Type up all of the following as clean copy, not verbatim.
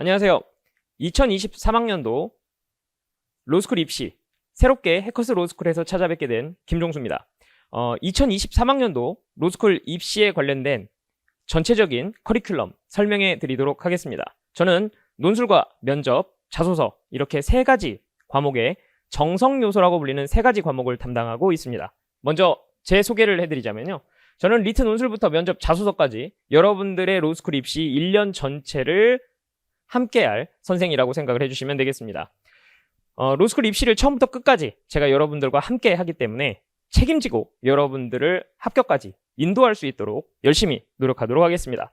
안녕하세요. 2023학년도 로스쿨 입시, 새롭게 해커스 로스쿨에서 찾아뵙게 된 김종수입니다. 2023학년도 로스쿨 입시에 관련된 전체적인 커리큘럼 설명해 드리도록 하겠습니다. 저는 논술과 면접, 자소서 이렇게 세 가지 과목의 정성 요소라고 불리는 세 가지 과목을 담당하고 있습니다. 먼저 제 소개를 해드리자면요. 저는 리트 논술부터 면접, 자소서까지 여러분들의 로스쿨 입시 1년 전체를 함께할 선생이라고 생각을 해주시면 되겠습니다. 로스쿨 입시를 처음부터 끝까지 제가 여러분들과 함께 하기 때문에 책임지고 여러분들을 합격까지 인도할 수 있도록 열심히 노력하도록 하겠습니다.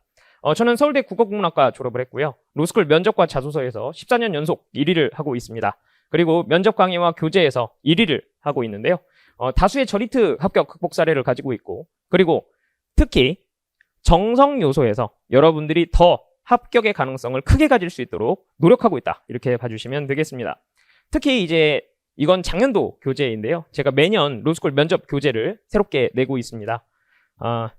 저는 서울대 국어국문학과 졸업을 했고요. 로스쿨 면접과 자소서에서 14년 연속 1위를 하고 있습니다. 그리고 면접 강의와 교재에서 1위를 하고 있는데요. 다수의 저리트 합격 극복 사례를 가지고 있고, 그리고 특히 정성 요소에서 여러분들이 더 합격의 가능성을 크게 가질 수 있도록 노력하고 있다. 이렇게 봐주시면 되겠습니다. 특히 이제 이건 작년도 교재인데요. 제가 매년 로스쿨 면접 교재를 새롭게 내고 있습니다.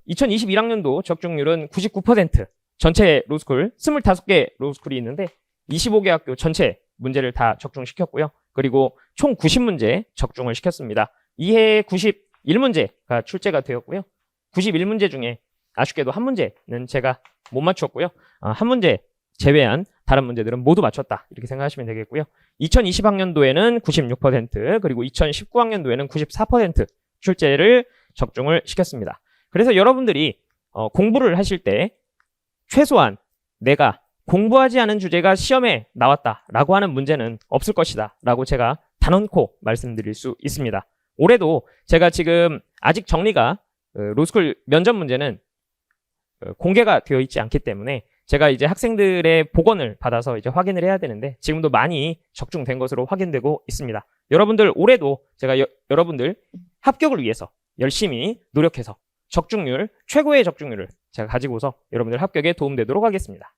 2021학년도 적중률은 99%, 전체 로스쿨 25개 로스쿨이 있는데 25개 학교 전체 문제를 다 적중시켰고요. 그리고 총 90문제 적중을 시켰습니다. 이해 91문제가 출제가 되었고요. 91문제 중에 아쉽게도 한 문제는 제가 못 맞췄고요. 한 문제 제외한 다른 문제들은 모두 맞췄다. 이렇게 생각하시면 되겠고요. 2020학년도에는 96%, 그리고 2019학년도에는 94% 출제를 적중을 시켰습니다. 그래서 여러분들이 공부를 하실 때 최소한 내가 공부하지 않은 주제가 시험에 나왔다라고 하는 문제는 없을 것이다 라고 제가 단언코 말씀드릴 수 있습니다. 올해도 제가 지금 아직 정리가 로스쿨 면접 문제는 공개가 되어 있지 않기 때문에 제가 이제 학생들의 복원을 받아서 이제 확인을 해야 되는데 지금도 많이 적중된 것으로 확인되고 있습니다. 여러분들 올해도 제가 여러분들 합격을 위해서 열심히 노력해서 적중률, 최고의 적중률을 제가 가지고서 여러분들 합격에 도움되도록 하겠습니다.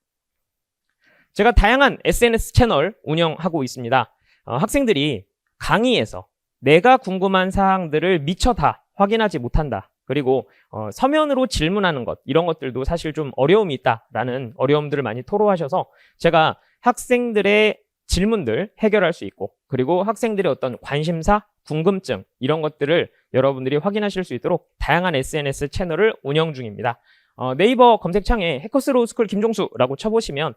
제가 다양한 SNS 채널 운영하고 있습니다. 학생들이 강의에서 내가 궁금한 사항들을 미처 다 확인하지 못한다. 그리고 서면으로 질문하는 것, 이런 것들도 사실 좀 어려움이 있다라는 어려움들을 많이 토로하셔서 제가 학생들의 질문들 해결할 수 있고, 그리고 학생들의 어떤 관심사, 궁금증 이런 것들을 여러분들이 확인하실 수 있도록 다양한 SNS 채널을 운영 중입니다. 네이버 검색창에 해커스 로스쿨 김종수라고 쳐보시면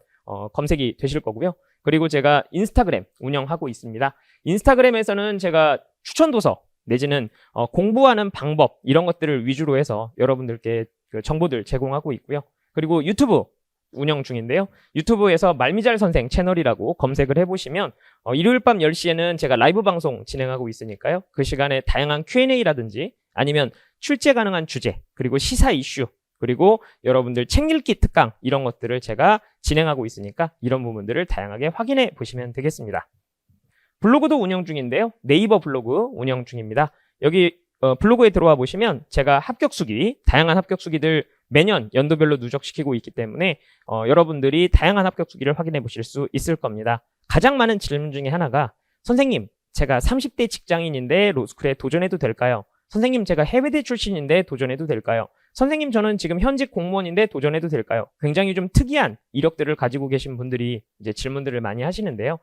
검색이 되실 거고요. 그리고 제가 인스타그램 운영하고 있습니다. 인스타그램에서는 제가 추천도서 내지는 공부하는 방법 이런 것들을 위주로 해서 여러분들께 그 정보들 제공하고 있고요. 그리고 유튜브 운영 중인데요. 유튜브에서 말미잘 선생 채널이라고 검색을 해보시면 일요일 밤 10시에는 제가 라이브 방송 진행하고 있으니까요. 그 시간에 다양한 Q&A라든지 아니면 출제 가능한 주제, 그리고 시사 이슈, 그리고 여러분들 책 읽기 특강 이런 것들을 제가 진행하고 있으니까 이런 부분들을 다양하게 확인해 보시면 되겠습니다. 블로그도 운영 중인데요. 네이버 블로그 운영 중입니다. 여기 블로그에 들어와 보시면 제가 합격 수기, 다양한 합격 수기들 매년 연도별로 누적시키고 있기 때문에 여러분들이 다양한 합격 수기를 확인해 보실 수 있을 겁니다. 가장 많은 질문 중에 하나가, 선생님 제가 30대 직장인인데 로스쿨에 도전해도 될까요? 선생님 제가 해외대 출신인데 도전해도 될까요? 선생님 저는 지금 현직 공무원인데 도전해도 될까요? 굉장히 좀 특이한 이력들을 가지고 계신 분들이 이제 질문들을 많이 하시는데요.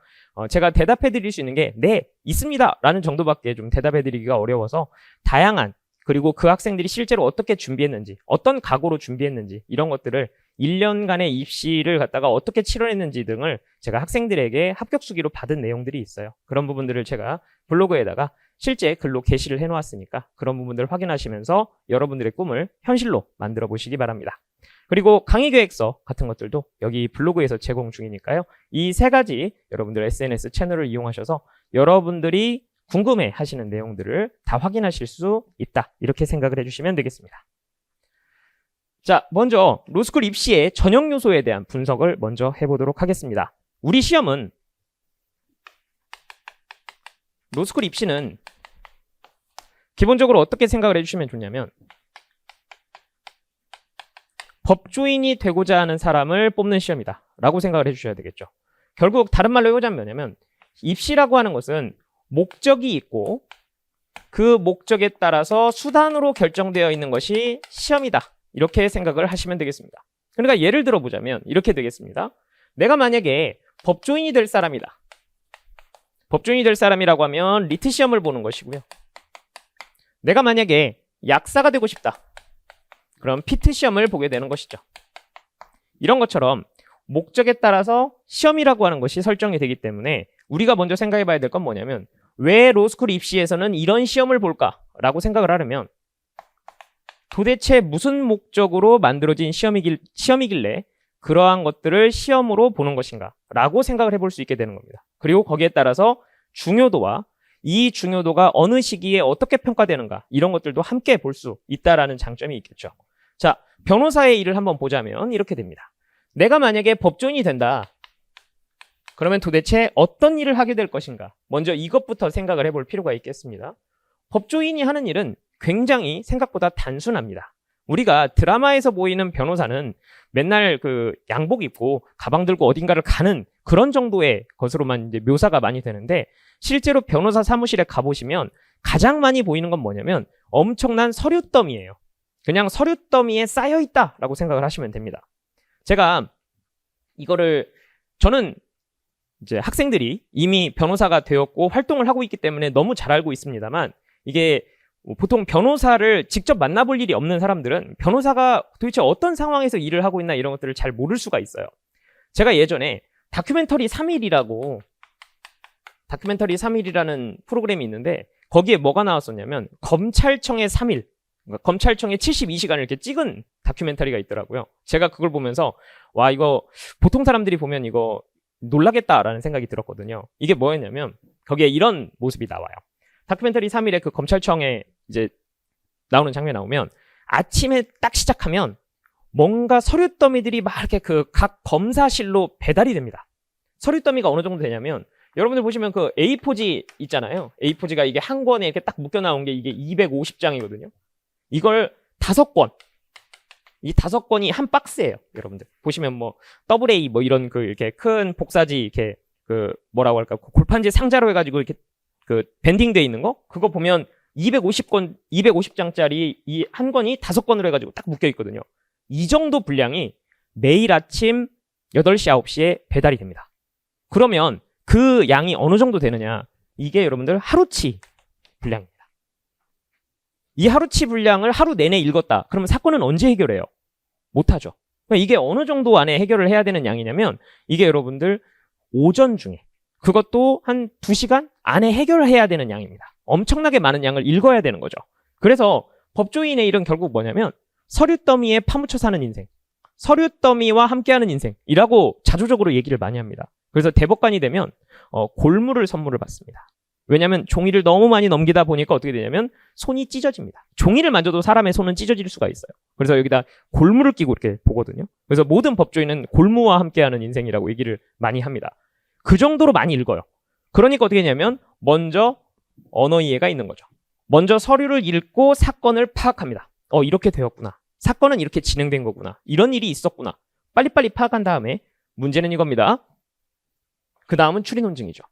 제가 대답해 드릴 수 있는 게 네, 있습니다 라는 정도밖에 좀 대답해 드리기가 어려워서 다양한, 그리고 그 학생들이 실제로 어떻게 준비했는지, 어떤 각오로 준비했는지 이런 것들을 1년간의 입시를 갖다가 어떻게 치러냈는지 등을 제가 학생들에게 합격 수기로 받은 내용들이 있어요. 그런 부분들을 제가 블로그에다가 실제 글로 게시를 해놓았으니까 그런 부분들을 확인하시면서 여러분들의 꿈을 현실로 만들어 보시기 바랍니다. 그리고 강의 계획서 같은 것들도 여기 블로그에서 제공 중이니까요. 이 세 가지 여러분들 SNS 채널을 이용하셔서 여러분들이 궁금해 하시는 내용들을 다 확인하실 수 있다. 이렇게 생각을 해주시면 되겠습니다. 자, 먼저 로스쿨 입시의 전형 요소에 대한 분석을 먼저 해보도록 하겠습니다. 우리 시험은, 로스쿨 입시는 기본적으로 어떻게 생각을 해주시면 좋냐면, 법조인이 되고자 하는 사람을 뽑는 시험이다 라고 생각을 해주셔야 되겠죠. 결국 다른 말로 해보자면 뭐냐면, 입시라고 하는 것은 목적이 있고 그 목적에 따라서 수단으로 결정되어 있는 것이 시험이다, 이렇게 생각을 하시면 되겠습니다. 그러니까 예를 들어 보자면 이렇게 되겠습니다. 내가 만약에 법조인이 될 사람이다. 법조인이 될 사람이라고 하면 리트 시험을 보는 것이고요. 내가 만약에 약사가 되고 싶다. 그럼 피트 시험을 보게 되는 것이죠. 이런 것처럼 목적에 따라서 시험이라고 하는 것이 설정이 되기 때문에 우리가 먼저 생각해 봐야 될 건 뭐냐면 왜 로스쿨 입시에서는 이런 시험을 볼까라고 생각을 하려면 도대체 무슨 목적으로 만들어진 시험이길래 그러한 것들을 시험으로 보는 것인가 라고 생각을 해볼 수 있게 되는 겁니다. 그리고 거기에 따라서 중요도와 이 중요도가 어느 시기에 어떻게 평가되는가 이런 것들도 함께 볼 수 있다라는 장점이 있겠죠. 자, 변호사의 일을 한번 보자면 이렇게 됩니다. 내가 만약에 법조인이 된다. 그러면 도대체 어떤 일을 하게 될 것인가? 먼저 이것부터 생각을 해볼 필요가 있겠습니다. 법조인이 하는 일은 굉장히 생각보다 단순합니다. 우리가 드라마에서 보이는 변호사는 맨날 그 양복 입고 가방 들고 어딘가를 가는 그런 정도의 것으로만 이제 묘사가 많이 되는데 실제로 변호사 사무실에 가보시면 가장 많이 보이는 건 뭐냐면 엄청난 서류 더미예요. 그냥 서류 더미에 쌓여 있다라고 생각을 하시면 됩니다. 제가 저는 이제 학생들이 이미 변호사가 되었고 활동을 하고 있기 때문에 너무 잘 알고 있습니다만 이게 보통 변호사를 직접 만나볼 일이 없는 사람들은 변호사가 도대체 어떤 상황에서 일을 하고 있나 이런 것들을 잘 모를 수가 있어요. 제가 예전에 다큐멘터리 3일이라는 프로그램이 있는데 거기에 뭐가 나왔었냐면 검찰청의 3일, 그러니까 검찰청의 72시간을 이렇게 찍은 다큐멘터리가 있더라고요. 제가 그걸 보면서 와 이거 보통 사람들이 보면 이거 놀라겠다라는 생각이 들었거든요. 이게 뭐였냐면 거기에 이런 모습이 나와요. 다큐멘터리 3일에 그 검찰청에 이제 나오는 장면이 나오면 아침에 딱 시작하면 뭔가 서류 더미들이 막 이렇게 그 각 검사실로 배달이 됩니다. 서류 더미가 어느 정도 되냐면 여러분들 보시면 그 A4지 있잖아요. A4지가 이게 한 권에 이렇게 딱 묶여 나온 게 이게 250장이거든요. 이걸 5권. 이 5권이 한 박스예요, 여러분들. 보시면 뭐 AA 뭐 이런 그 이렇게 큰 복사지 이렇게 그 뭐라고 할까? 골판지 상자로 해 가지고 이렇게 그 밴딩돼 있는 거? 그거 보면 250장짜리 이 한 권이 5권으로 해 가지고 딱 묶여 있거든요. 이 정도 분량이 매일 아침 8시, 9시에 배달이 됩니다. 그러면 그 양이 어느 정도 되느냐? 이게 여러분들 하루치 분량입니다. 이 하루치 분량을 하루 내내 읽었다. 그러면 사건은 언제 해결해요? 못하죠. 그러니까 이게 어느 정도 안에 해결을 해야 되는 양이냐면 이게 여러분들 오전 중에 그것도 한 2시간 안에 해결해야 되는 양입니다. 엄청나게 많은 양을 읽어야 되는 거죠. 그래서 법조인의 일은 결국 뭐냐면 서류 더미에 파묻혀 사는 인생, 서류 더미와 함께하는 인생이라고 자조적으로 얘기를 많이 합니다. 그래서 대법관이 되면 골무를 선물을 받습니다. 왜냐하면 종이를 너무 많이 넘기다 보니까 어떻게 되냐면 손이 찢어집니다. 종이를 만져도 사람의 손은 찢어질 수가 있어요. 그래서 여기다 골무를 끼고 이렇게 보거든요. 그래서 모든 법조인은 골무와 함께하는 인생이라고 얘기를 많이 합니다. 그 정도로 많이 읽어요. 그러니까 어떻게 되냐면 먼저 언어 이해가 있는 거죠. 먼저 서류를 읽고 사건을 파악합니다. 이렇게 되었구나. 사건은 이렇게 진행된 거구나. 이런 일이 있었구나. 빨리빨리 파악한 다음에 문제는 이겁니다. 그 다음은 추리 논증이죠.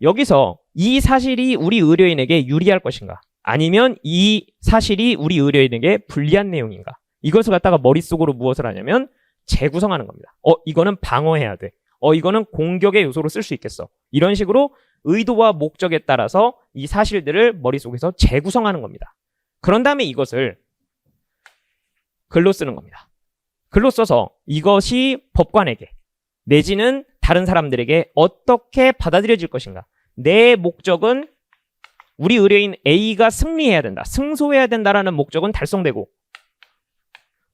여기서 이 사실이 우리 의뢰인에게 유리할 것인가? 아니면 이 사실이 우리 의뢰인에게 불리한 내용인가? 이것을 갖다가 머릿속으로 무엇을 하냐면 재구성하는 겁니다. 이거는 방어해야 돼. 이거는 공격의 요소로 쓸 수 있겠어. 이런 식으로 의도와 목적에 따라서 이 사실들을 머릿속에서 재구성하는 겁니다. 그런 다음에 이것을 글로 쓰는 겁니다. 글로 써서 이것이 법관에게 내지는 다른 사람들에게 어떻게 받아들여질 것인가. 내 목적은 우리 의뢰인 A가 승리해야 된다. 승소해야 된다라는 목적은 달성되고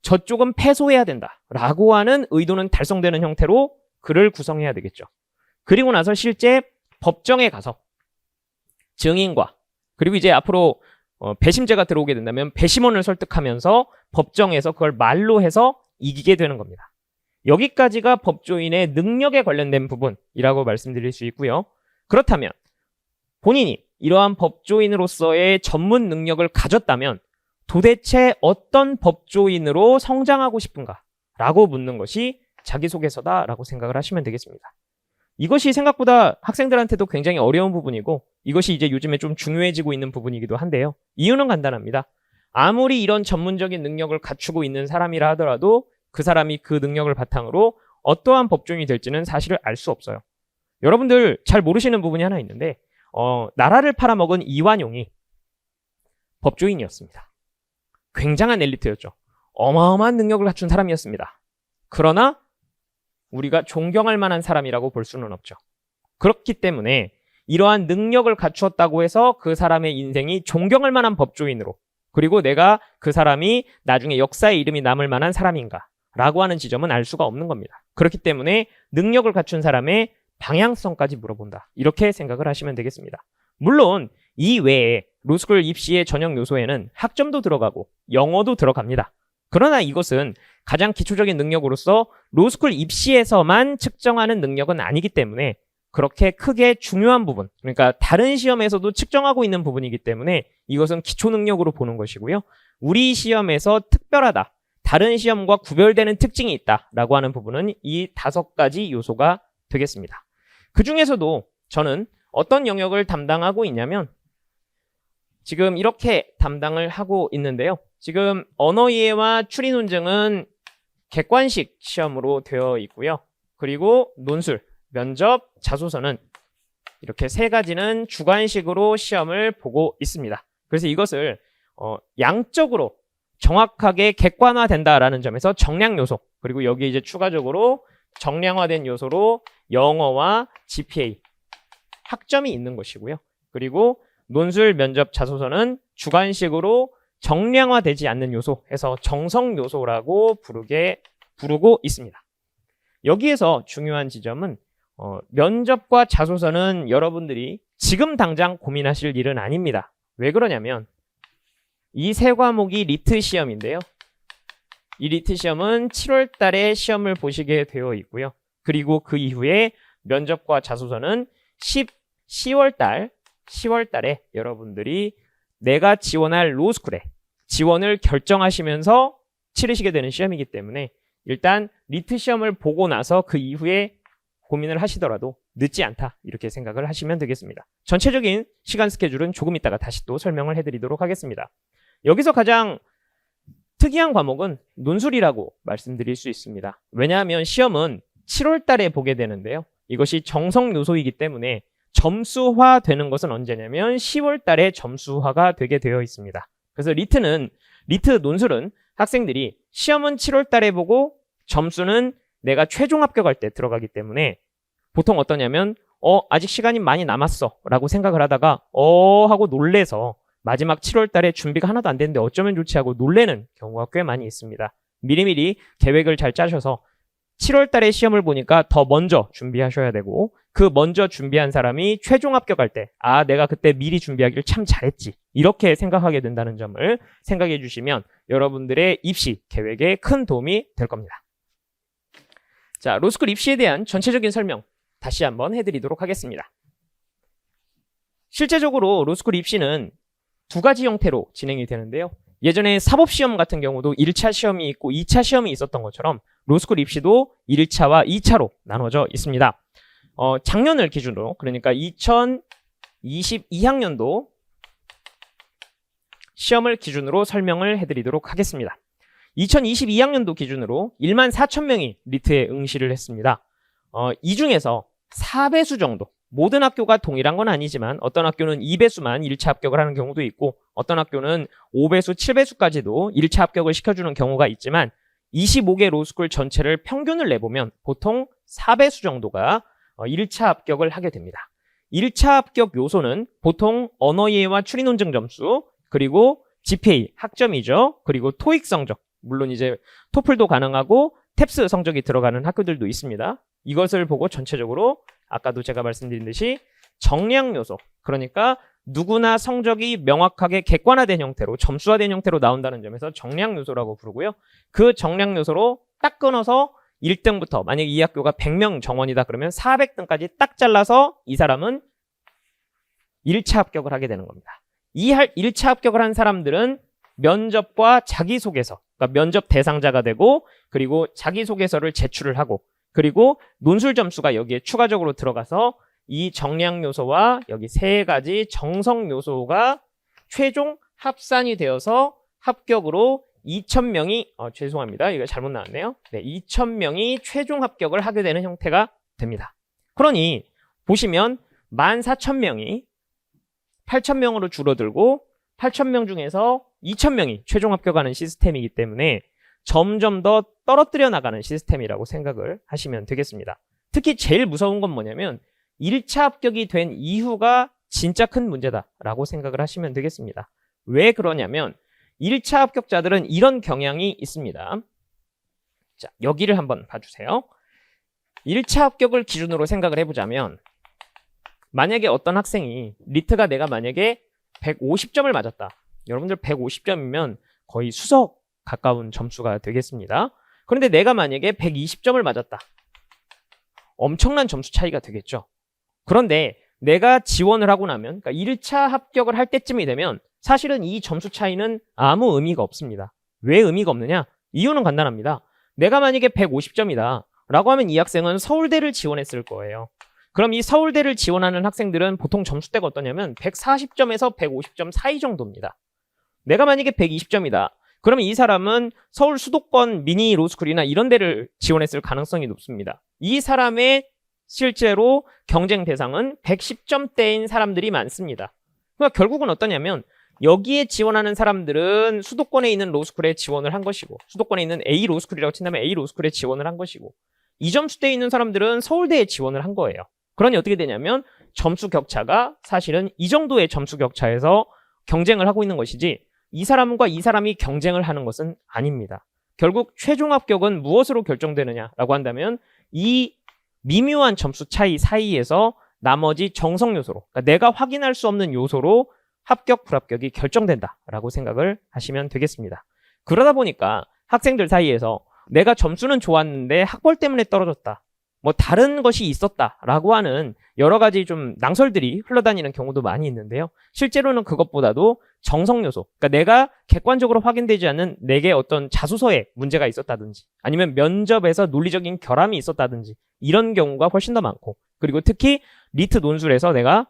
저쪽은 패소해야 된다. 라고 하는 의도는 달성되는 형태로 글을 구성해야 되겠죠. 그리고 나서 실제 법정에 가서 증인과 그리고 이제 앞으로 배심제가 들어오게 된다면 배심원을 설득하면서 법정에서 그걸 말로 해서 이기게 되는 겁니다. 여기까지가 법조인의 능력에 관련된 부분이라고 말씀드릴 수 있고요. 그렇다면 본인이 이러한 법조인으로서의 전문 능력을 가졌다면 도대체 어떤 법조인으로 성장하고 싶은가? 라고 묻는 것이 자기소개서다라고 생각을 하시면 되겠습니다. 이것이 생각보다 학생들한테도 굉장히 어려운 부분이고 이것이 이제 요즘에 좀 중요해지고 있는 부분이기도 한데요. 이유는 간단합니다. 아무리 이런 전문적인 능력을 갖추고 있는 사람이라 하더라도 그 사람이 그 능력을 바탕으로 어떠한 법조인이 될지는 사실을 알 수 없어요. 여러분들 잘 모르시는 부분이 하나 있는데 나라를 팔아먹은 이완용이 법조인이었습니다. 굉장한 엘리트였죠. 어마어마한 능력을 갖춘 사람이었습니다. 그러나 우리가 존경할 만한 사람이라고 볼 수는 없죠. 그렇기 때문에 이러한 능력을 갖추었다고 해서 그 사람의 인생이 존경할 만한 법조인으로, 그리고 내가 그 사람이 나중에 역사의 이름이 남을 만한 사람인가 라고 하는 지점은 알 수가 없는 겁니다. 그렇기 때문에 능력을 갖춘 사람의 방향성까지 물어본다, 이렇게 생각을 하시면 되겠습니다. 물론 이 외에 로스쿨 입시의 전형 요소에는 학점도 들어가고 영어도 들어갑니다. 그러나 이것은 가장 기초적인 능력으로서 로스쿨 입시에서만 측정하는 능력은 아니기 때문에 그렇게 크게 중요한 부분, 그러니까 다른 시험에서도 측정하고 있는 부분이기 때문에 이것은 기초 능력으로 보는 것이고요. 우리 시험에서 특별하다, 다른 시험과 구별되는 특징이 있다라고 하는 부분은 이 5가지 요소가 되겠습니다. 그 중에서도 저는 어떤 영역을 담당하고 있냐면 지금 이렇게 담당을 하고 있는데요. 지금 언어이해와 추리논증은 객관식 시험으로 되어 있고요. 그리고 논술, 면접, 자소서는 이렇게 3가지는 주관식으로 시험을 보고 있습니다. 그래서 이것을 양적으로 정확하게 객관화된다라는 점에서 정량 요소, 그리고 여기 이제 추가적으로 정량화된 요소로 영어와 GPA, 학점이 있는 것이고요. 그리고 논술, 면접, 자소서는 주관식으로 정량화되지 않는 요소 해서 정성 요소라고 부르고 있습니다. 여기에서 중요한 지점은 면접과 자소서는 여러분들이 지금 당장 고민하실 일은 아닙니다. 왜 그러냐면 이 3과목이 리트 시험인데요. 이 리트 시험은 7월 달에 시험을 보시게 되어 있고요. 그리고 그 이후에 면접과 자소서는 10월 달에 여러분들이 내가 지원할 로스쿨에 지원을 결정하시면서 치르시게 되는 시험이기 때문에 일단 리트 시험을 보고 나서 그 이후에 고민을 하시더라도 늦지 않다, 이렇게 생각을 하시면 되겠습니다. 전체적인 시간 스케줄은 조금 이따가 다시 또 설명을 해드리도록 하겠습니다. 여기서 가장 특이한 과목은 논술이라고 말씀드릴 수 있습니다. 왜냐하면 시험은 7월 달에 보게 되는데요. 이것이 정성 요소이기 때문에 점수화되는 것은 언제냐면 10월 달에 점수화가 되게 되어 있습니다. 그래서 리트 논술은 학생들이 시험은 7월 달에 보고 점수는 내가 최종 합격할 때 들어가기 때문에 보통 어떠냐면 아직 시간이 많이 남았어 라고 생각을 하다가 하고 놀래서 마지막 7월 달에 준비가 하나도 안 됐는데 어쩌면 좋지 하고 놀래는 경우가 꽤 많이 있습니다. 미리미리 계획을 잘 짜셔서 7월 달에 시험을 보니까 더 먼저 준비하셔야 되고, 그 먼저 준비한 사람이 최종 합격할 때 내가 그때 미리 준비하기를 참 잘했지, 이렇게 생각하게 된다는 점을 생각해 주시면 여러분들의 입시 계획에 큰 도움이 될 겁니다. 자, 로스쿨 입시에 대한 전체적인 설명 다시 한번 해드리도록 하겠습니다. 실제적으로 로스쿨 입시는 2가지 형태로 진행이 되는데요. 예전에 사법시험 같은 경우도 1차 시험이 있고 2차 시험이 있었던 것처럼 로스쿨 입시도 1차와 2차로 나눠져 있습니다. 작년을 기준으로, 그러니까 2022학년도 시험을 기준으로 설명을 해드리도록 하겠습니다. 2022학년도 기준으로 14,000명이 리트에 응시를 했습니다. 이 중에서 4배수 정도, 모든 학교가 동일한 건 아니지만 어떤 학교는 2배수만 1차 합격을 하는 경우도 있고 어떤 학교는 5배수, 7배수까지도 1차 합격을 시켜주는 경우가 있지만 25개 로스쿨 전체를 평균을 내보면 보통 4배수 정도가 1차 합격을 하게 됩니다. 1차 합격 요소는 보통 언어이해와 추리논증 점수, 그리고 GPA, 학점이죠. 그리고 토익 성적, 물론 이제 토플도 가능하고 탭스 성적이 들어가는 학교들도 있습니다. 이것을 보고 전체적으로 아까도 제가 말씀드린 듯이 정량 요소, 그러니까 누구나 성적이 명확하게 객관화된 형태로, 점수화된 형태로 나온다는 점에서 정량 요소라고 부르고요. 그 정량 요소로 딱 끊어서 1등부터, 만약에 이 학교가 100명 정원이다 그러면 400등까지 딱 잘라서 이 사람은 1차 합격을 하게 되는 겁니다. 이 1차 합격을 한 사람들은 면접과 자기소개서, 그러니까 면접 대상자가 되고, 그리고 자기소개서를 제출을 하고, 그리고 논술 점수가 여기에 추가적으로 들어가서 이 정량 요소와 여기 3가지 정성 요소가 최종 합산이 되어서 합격으로 2,000명이 죄송합니다. 이거 잘못 나왔네요. 네, 2,000명이 최종 합격을 하게 되는 형태가 됩니다. 그러니 보시면 14,000명이 8,000명으로 줄어들고 8,000명 중에서 2,000명이 최종 합격하는 시스템이기 때문에 점점 더 떨어뜨려 나가는 시스템이라고 생각을 하시면 되겠습니다. 특히 제일 무서운 건 뭐냐면 1차 합격이 된 이후가 진짜 큰 문제다라고 생각을 하시면 되겠습니다. 왜 그러냐면 1차 합격자들은 이런 경향이 있습니다. 자, 여기를 한번 봐주세요. 1차 합격을 기준으로 생각을 해보자면 만약에 어떤 학생이 리트가 내가 만약에 150점을 맞았다. 여러분들 150점이면 거의 수석 가까운 점수가 되겠습니다. 그런데 내가 만약에 120점을 맞았다. 엄청난 점수 차이가 되겠죠. 그런데 내가 지원을 하고 나면 그러니까 1차 합격을 할 때쯤이 되면 사실은 이 점수 차이는 아무 의미가 없습니다. 왜 의미가 없느냐? 이유는 간단합니다. 내가 만약에 150점이다 라고 하면 이 학생은 서울대를 지원했을 거예요. 그럼 이 서울대를 지원하는 학생들은 보통 점수대가 어떠냐면 140점에서 150점 사이 정도입니다. 내가 만약에 120점이다. 그러면 이 사람은 서울 수도권 미니 로스쿨이나 이런 데를 지원했을 가능성이 높습니다. 이 사람의 실제로 경쟁 대상은 110점대인 사람들이 많습니다. 그러니까 결국은 어떠냐면 여기에 지원하는 사람들은 수도권에 있는 로스쿨에 지원을 한 것이고 수도권에 있는 A 로스쿨이라고 친다면 A 로스쿨에 지원을 한 것이고 이 점수대에 있는 사람들은 서울대에 지원을 한 거예요. 그러니 어떻게 되냐면 점수 격차가 사실은 이 정도의 점수 격차에서 경쟁을 하고 있는 것이지 이 사람과 이 사람이 경쟁을 하는 것은 아닙니다. 결국 최종 합격은 무엇으로 결정되느냐라고 한다면 이 미묘한 점수 차이 사이에서 나머지 정성 요소로 그러니까 내가 확인할 수 없는 요소로 합격, 불합격이 결정된다라고 생각을 하시면 되겠습니다. 그러다 보니까 학생들 사이에서 내가 점수는 좋았는데 학벌 때문에 떨어졌다. 뭐 다른 것이 있었다라고 하는 여러 가지 좀 낭설들이 흘러다니는 경우도 많이 있는데요. 실제로는 그것보다도 정성 요소, 그러니까 내가 객관적으로 확인되지 않는 내게 어떤 자소서에 문제가 있었다든지 아니면 면접에서 논리적인 결함이 있었다든지 이런 경우가 훨씬 더 많고 그리고 특히 리트 논술에서 내가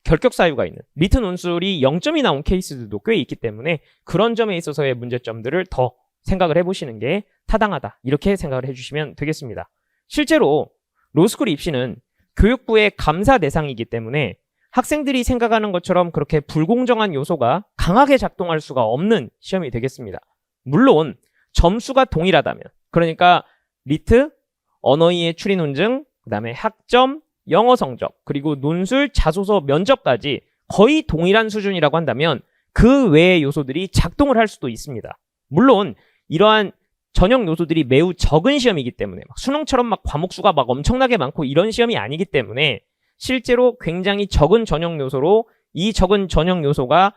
결격 사유가 있는 리트 논술이 0점이 나온 케이스들도 꽤 있기 때문에 그런 점에 있어서의 문제점들을 더 생각을 해보시는 게 타당하다 이렇게 생각을 해주시면 되겠습니다. 실제로 로스쿨 입시는 교육부의 감사 대상이기 때문에 학생들이 생각하는 것처럼 그렇게 불공정한 요소가 강하게 작동할 수가 없는 시험이 되겠습니다. 물론 점수가 동일하다면 그러니까 리트, 언어이해 추리 논증, 그 다음에 학점, 영어 성적, 그리고 논술, 자소서, 면접까지 거의 동일한 수준이라고 한다면 그 외의 요소들이 작동을 할 수도 있습니다. 물론 이러한 전형 요소들이 매우 적은 시험이기 때문에 막 수능처럼 막 과목 수가 막 엄청나게 많고 이런 시험이 아니기 때문에 실제로 굉장히 적은 전형 요소로 이 적은 전형 요소가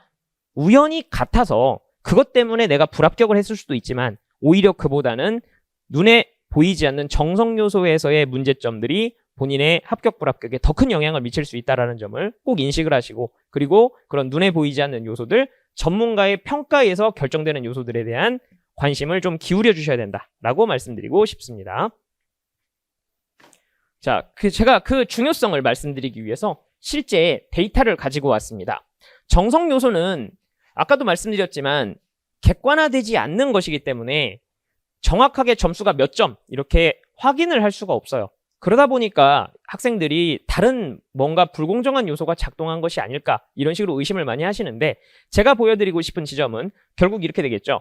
우연히 같아서 그것 때문에 내가 불합격을 했을 수도 있지만 오히려 그보다는 눈에 보이지 않는 정성 요소에서의 문제점들이 본인의 합격 불합격에 더 큰 영향을 미칠 수 있다는 점을 꼭 인식을 하시고 그리고 그런 눈에 보이지 않는 요소들 전문가의 평가에서 결정되는 요소들에 대한 관심을 좀 기울여 주셔야 된다라고 말씀드리고 싶습니다. 자, 제가 그 중요성을 말씀드리기 위해서 실제 데이터를 가지고 왔습니다. 정성 요소는 아까도 말씀드렸지만 객관화되지 않는 것이기 때문에 정확하게 점수가 몇 점 이렇게 확인을 할 수가 없어요. 그러다 보니까 학생들이 다른 뭔가 불공정한 요소가 작동한 것이 아닐까 이런 식으로 의심을 많이 하시는데 제가 보여드리고 싶은 지점은 결국 이렇게 되겠죠.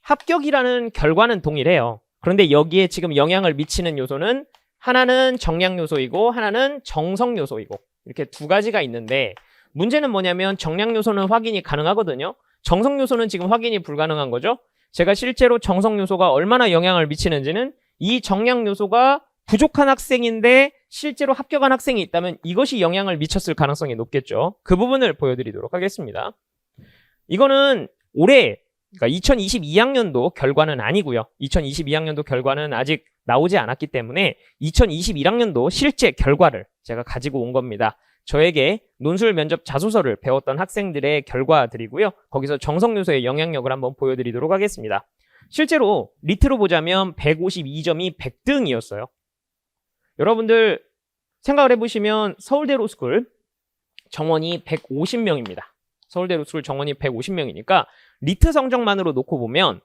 합격이라는 결과는 동일해요. 그런데 여기에 지금 영향을 미치는 요소는 하나는 정량 요소이고 하나는 정성 요소이고 이렇게 두 가지가 있는데 문제는 뭐냐면 정량 요소는 확인이 가능하거든요. 정성 요소는 지금 확인이 불가능한 거죠. 제가 실제로 정성 요소가 얼마나 영향을 미치는지는 이 정량 요소가 부족한 학생인데 실제로 합격한 학생이 있다면 이것이 영향을 미쳤을 가능성이 높겠죠. 그 부분을 보여드리도록 하겠습니다. 이거는 올해 그러니까 2022학년도 결과는 아니고요. 2022학년도 결과는 아직 나오지 않았기 때문에 2021학년도 실제 결과를 제가 가지고 온 겁니다. 저에게 논술 면접 자소서를 배웠던 학생들의 결과들이고요. 거기서 정성 요소의 영향력을 한번 보여드리도록 하겠습니다. 실제로 리트로 보자면 152점이 100등이었어요. 여러분들 생각을 해보시면 서울대 로스쿨 정원이 150명입니다. 서울대 로스쿨 정원이 150명이니까 리트 성적만으로 놓고 보면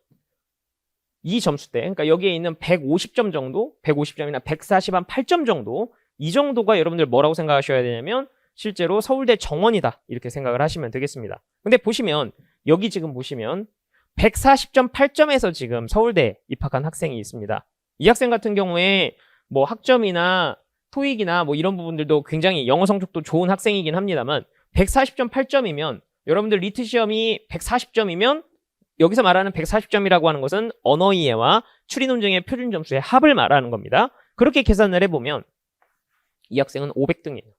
이 점수대, 그러니까 여기에 있는 150점 정도, 150점이나 140 한 8점 정도, 이 정도가 여러분들 뭐라고 생각하셔야 되냐면 실제로 서울대 정원이다 이렇게 생각을 하시면 되겠습니다. 근데 보시면 여기 지금 보시면 140점 8점에서 지금 서울대 입학한 학생이 있습니다. 이 학생 같은 경우에 뭐 학점이나 토익이나 뭐 이런 부분들도 굉장히 영어 성적도 좋은 학생이긴 합니다만 140점 8점이면 여러분들 리트 시험이 140점이면 여기서 말하는 140점이라고 하는 것은 언어 이해와 추리 논증의 표준 점수의 합을 말하는 겁니다. 그렇게 계산을 해보면 이 학생은 500등이에요.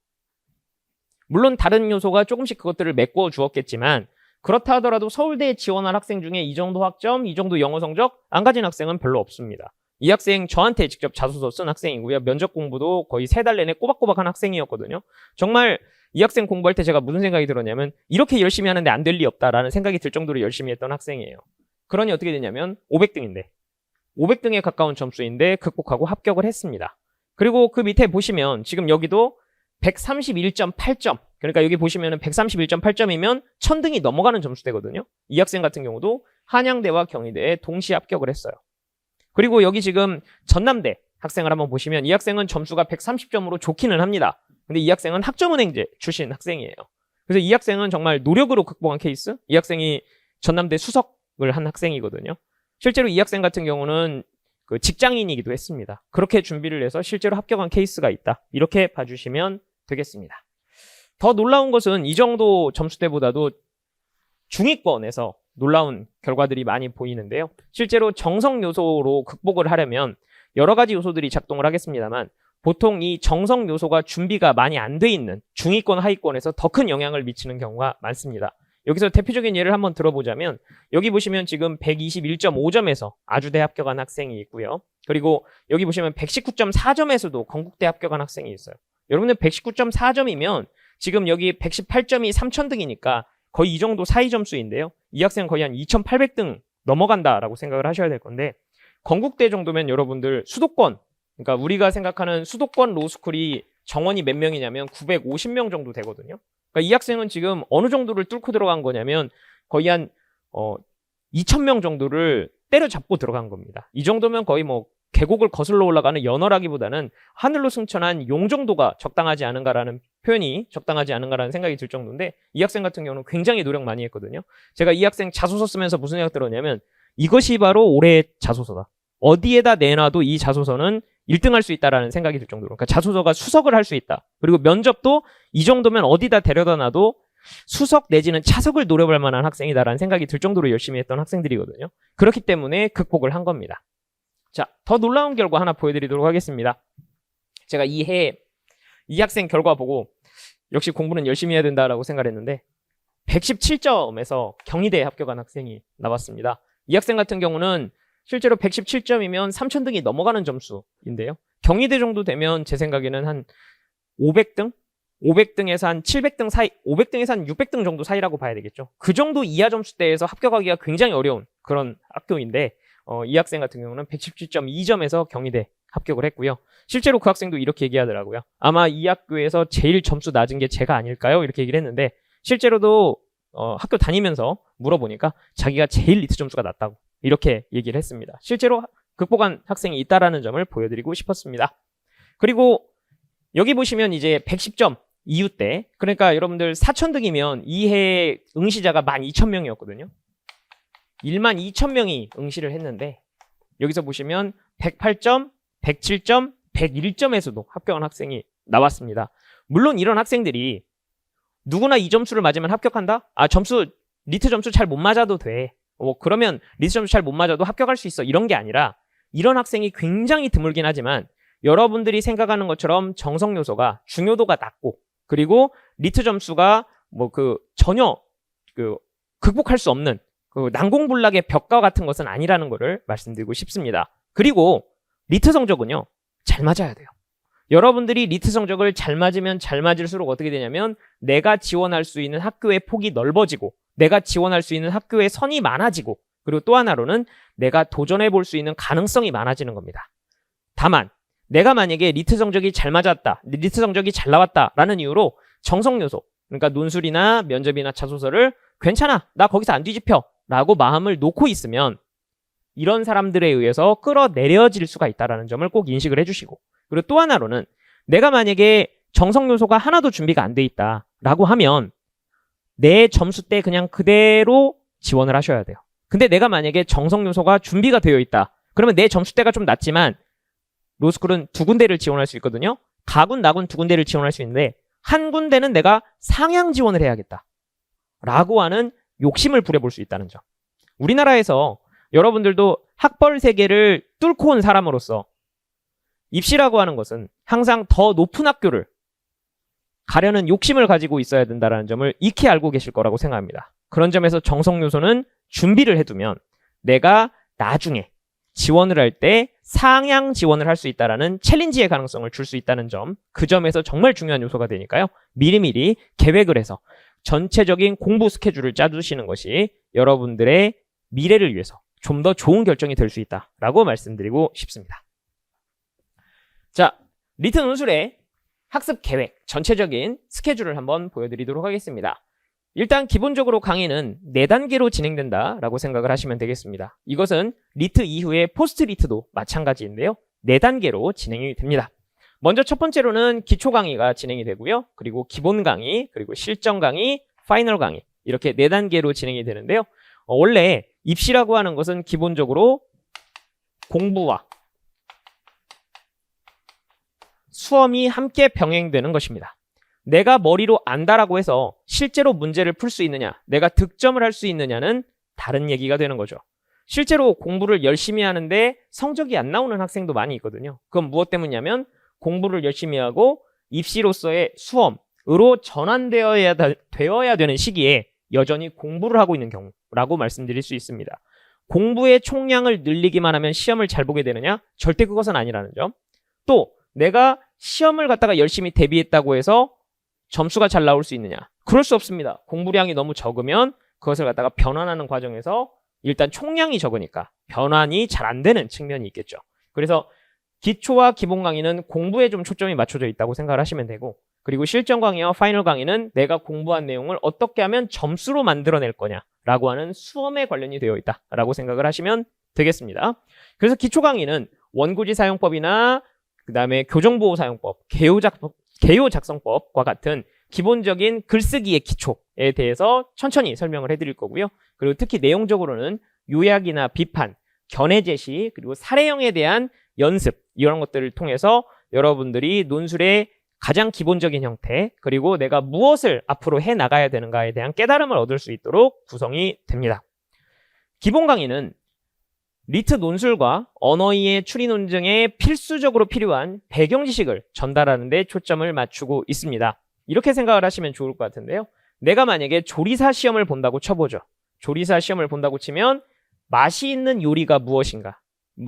물론 다른 요소가 조금씩 그것들을 메꿔 주었겠지만 그렇다 하더라도 서울대에 지원할 학생 중에 이 정도 학점, 이 정도 영어 성적 안 가진 학생은 별로 없습니다. 이 학생 저한테 직접 자소서 쓴 학생이고요. 면접 공부도 거의 3달 내내 꼬박꼬박 한 학생이었거든요. 정말 이 학생 공부할 때 제가 무슨 생각이 들었냐면 이렇게 열심히 하는데 안 될 리 없다라는 생각이 들 정도로 열심히 했던 학생이에요. 그러니 어떻게 되냐면 500등인데 500등에 가까운 점수인데 극복하고 합격을 했습니다. 그리고 그 밑에 보시면 지금 여기도 131.8점, 그러니까 여기 보시면 131.8점이면 1000등이 넘어가는 점수대거든요. 이 학생 같은 경우도 한양대와 경희대에 동시에 합격을 했어요. 그리고 여기 지금 전남대 학생을 한번 보시면 이 학생은 점수가 130점으로 좋기는 합니다. 근데 이 학생은 학점은행제 출신 학생이에요. 그래서 이 학생은 정말 노력으로 극복한 케이스. 이 학생이 전남대 수석을 한 학생이거든요. 실제로 이 학생 같은 경우는 그 직장인이기도 했습니다. 그렇게 준비를 해서 실제로 합격한 케이스가 있다. 이렇게 봐주시면 되겠습니다. 더 놀라운 것은 이 정도 점수대보다도 중위권에서 놀라운 결과들이 많이 보이는데요. 실제로 정성 요소로 극복을 하려면 여러 가지 요소들이 작동을 하겠습니다만 보통 이 정성 요소가 준비가 많이 안 돼 있는 중위권, 하위권에서 더 큰 영향을 미치는 경우가 많습니다. 여기서 대표적인 예를 한번 들어보자면 여기 보시면 지금 121.5점에서 아주대 합격한 학생이 있고요. 그리고 여기 보시면 119.4점에서도 건국대 합격한 학생이 있어요. 여러분들 119.4점이면 지금 여기 118점이 3000등이니까 거의 이 정도 사이 점수인데요. 이 학생은 거의 한 2800등 넘어간다라고 생각을 하셔야 될 건데 건국대 정도면 여러분들 수도권, 그러니까 우리가 생각하는 수도권 로스쿨이 정원이 몇 명이냐면 950명 정도 되거든요. 그러니까 이 학생은 지금 어느 정도를 뚫고 들어간 거냐면 거의 한 2000명 정도를 때려잡고 들어간 겁니다. 이 정도면 거의 뭐 계곡을 거슬러 올라가는 연어라기보다는 하늘로 승천한 용 정도가 적당하지 않은가라는 표현이 적당하지 않은가라는 생각이 들 정도인데 이 학생 같은 경우는 굉장히 노력 많이 했거든요. 제가 이 학생 자소서 쓰면서 무슨 생각 들었냐면 이것이 바로 올해의 자소서다. 어디에다 내놔도 이 자소서는 1등 할 수 있다라는 생각이 들 정도로. 그러니까 자소서가 수석을 할 수 있다. 그리고 면접도 이 정도면 어디다 데려다 놔도 수석 내지는 차석을 노려볼 만한 학생이다라는 생각이 들 정도로 열심히 했던 학생들이거든요. 그렇기 때문에 극복을 한 겁니다. 자, 더 놀라운 결과 하나 보여드리도록 하겠습니다. 제가 이 학생 결과 보고 역시 공부는 열심히 해야 된다라고 생각했는데 117점에서 경희대에 합격한 학생이 나왔습니다. 이 학생 같은 경우는 실제로 117점이면 3000등이 넘어가는 점수인데요. 경희대 정도 되면 제 생각에는 한 500등? 500등에서 한 700등 사이, 500등에서 한 600등 정도 사이라고 봐야 되겠죠. 그 정도 이하 점수대에서 합격하기가 굉장히 어려운 그런 학교인데 이 학생 같은 경우는 117.2점에서 경희대 합격을 했고요. 실제로 그 학생도 이렇게 얘기하더라고요. 아마 이 학교에서 제일 점수 낮은 게 제가 아닐까요? 이렇게 얘기를 했는데 실제로도 학교 다니면서 물어보니까 자기가 제일 리트 점수가 낮다고 이렇게 얘기를 했습니다. 실제로 극복한 학생이 있다라는 점을 보여드리고 싶었습니다. 그리고 여기 보시면 이제 110점 이후 때, 그러니까 여러분들 4000등이면 이 해 응시자가 12000명이었거든요. 12000명이 응시를 했는데 여기서 보시면 108점, 107점, 101점에서도 합격한 학생이 나왔습니다. 물론 이런 학생들이 누구나 이 점수를 맞으면 합격한다? 리트 점수 잘 못 맞아도 돼. 그러면 리트 점수 잘 못 맞아도 합격할 수 있어. 이런 게 아니라 이런 학생이 굉장히 드물긴 하지만 여러분들이 생각하는 것처럼 정성 요소가 중요도가 낮고 그리고 리트 점수가 전혀 극복할 수 없는 난공불락의 벽과 같은 것은 아니라는 것을 말씀드리고 싶습니다. 그리고 리트 성적은요, 잘 맞아야 돼요. 여러분들이 리트 성적을 잘 맞으면 잘 맞을수록 어떻게 되냐면 내가 지원할 수 있는 학교의 폭이 넓어지고 내가 지원할 수 있는 학교의 선이 많아지고 그리고 또 하나로는 내가 도전해 볼 수 있는 가능성이 많아지는 겁니다. 다만 내가 만약에 리트 성적이 잘 맞았다, 리트 성적이 잘 나왔다라는 이유로 정성 요소, 그러니까 논술이나 면접이나 자소서를 괜찮아, 나 거기서 안 뒤집혀 라고 마음을 놓고 있으면 이런 사람들에 의해서 끌어내려질 수가 있다는 점을 꼭 인식을 해주시고, 그리고 또 하나로는 내가 만약에 정성 요소가 하나도 준비가 안 돼 있다라고 하면 내 점수대 그냥 그대로 지원을 하셔야 돼요. 근데 내가 만약에 정성 요소가 준비가 되어 있다, 그러면 내 점수대가 좀 낮지만 로스쿨은 2군데를 지원할 수 있거든요. 가군, 나군 2군데를 지원할 수 있는데 한 군데는 내가 상향 지원을 해야겠다 라고 하는 욕심을 부려볼 수 있다는 점. 우리나라에서 여러분들도 학벌 세계를 뚫고 온 사람으로서 입시라고 하는 것은 항상 더 높은 학교를 가려는 욕심을 가지고 있어야 된다는 점을 익히 알고 계실 거라고 생각합니다. 그런 점에서 정성 요소는 준비를 해두면 내가 나중에 지원을 할 때 상향 지원을 할 수 있다는 챌린지의 가능성을 줄 수 있다는 점, 그 점에서 정말 중요한 요소가 되니까요. 미리미리 계획을 해서 전체적인 공부 스케줄을 짜두시는 것이 여러분들의 미래를 위해서 좀 더 좋은 결정이 될 수 있다라고 말씀드리고 싶습니다. 자, 리트 논술의 학습 계획, 전체적인 스케줄을 한번 보여드리도록 하겠습니다. 일단 기본적으로 강의는 4단계로 진행된다라고 생각을 하시면 되겠습니다. 이것은 리트 이후에 포스트 리트도 마찬가지인데요. 4단계로 진행이 됩니다. 먼저 첫 번째로는 기초 강의가 진행이 되고요. 그리고 기본 강의, 그리고 실전 강의, 파이널 강의, 이렇게 4단계로 진행이 되는데요. 원래 입시라고 하는 것은 기본적으로 공부와 수험이 함께 병행되는 것입니다. 내가 머리로 안다라고 해서 실제로 문제를 풀 수 있느냐, 내가 득점을 할 수 있느냐는 다른 얘기가 되는 거죠. 실제로 공부를 열심히 하는데 성적이 안 나오는 학생도 많이 있거든요. 그건 무엇 때문이냐면 공부를 열심히 하고 입시로서의 수험으로 전환되어야 되는 시기에 여전히 공부를 하고 있는 경우라고 말씀드릴 수 있습니다. 공부의 총량을 늘리기만 하면 시험을 잘 보게 되느냐? 절대 그것은 아니라는 점. 또 내가 시험을 갖다가 열심히 대비했다고 해서 점수가 잘 나올 수 있느냐? 그럴 수 없습니다. 공부량이 너무 적으면 그것을 갖다가 변환하는 과정에서 일단 총량이 적으니까 변환이 잘 안 되는 측면이 있겠죠. 그래서 기초와 기본 강의는 공부에 좀 초점이 맞춰져 있다고 생각을 하시면 되고, 그리고 실전 강의와 파이널 강의는 내가 공부한 내용을 어떻게 하면 점수로 만들어낼 거냐라고 하는 수험에 관련이 되어 있다라고 생각을 하시면 되겠습니다. 그래서 기초 강의는 원고지 사용법이나 그 다음에 교정보호 사용법, 개요 작성법과 같은 기본적인 글쓰기의 기초에 대해서 천천히 설명을 해드릴 거고요. 그리고 특히 내용적으로는 요약이나 비판, 견해 제시, 그리고 사례형에 대한 연습, 이런 것들을 통해서 여러분들이 논술의 가장 기본적인 형태, 그리고 내가 무엇을 앞으로 해 나가야 되는가에 대한 깨달음을 얻을 수 있도록 구성이 됩니다. 기본 강의는 리트 논술과 언어이해 추리 논증에 필수적으로 필요한 배경 지식을 전달하는 데 초점을 맞추고 있습니다. 이렇게 생각을 하시면 좋을 것 같은데요. 내가 만약에 조리사 시험을 본다고 쳐보죠. 조리사 시험을 본다고 치면 맛이 있는 요리가 무엇인가?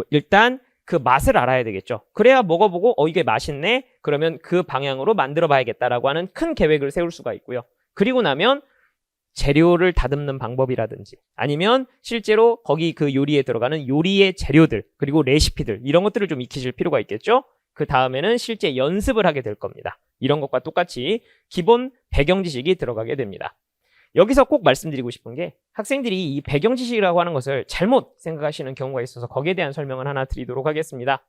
일단 그 맛을 알아야 되겠죠. 그래야 먹어보고 이게 맛있네? 그러면 그 방향으로 만들어 봐야겠다라고 하는 큰 계획을 세울 수가 있고요. 그리고 나면 재료를 다듬는 방법이라든지 아니면 실제로 거기 그 요리에 들어가는 요리의 재료들, 그리고 레시피들, 이런 것들을 좀 익히실 필요가 있겠죠. 그 다음에는 실제 연습을 하게 될 겁니다. 이런 것과 똑같이 기본 배경 지식이 들어가게 됩니다. 여기서 꼭 말씀드리고 싶은 게 학생들이 이 배경 지식이라고 하는 것을 잘못 생각하시는 경우가 있어서 거기에 대한 설명을 하나 드리도록 하겠습니다.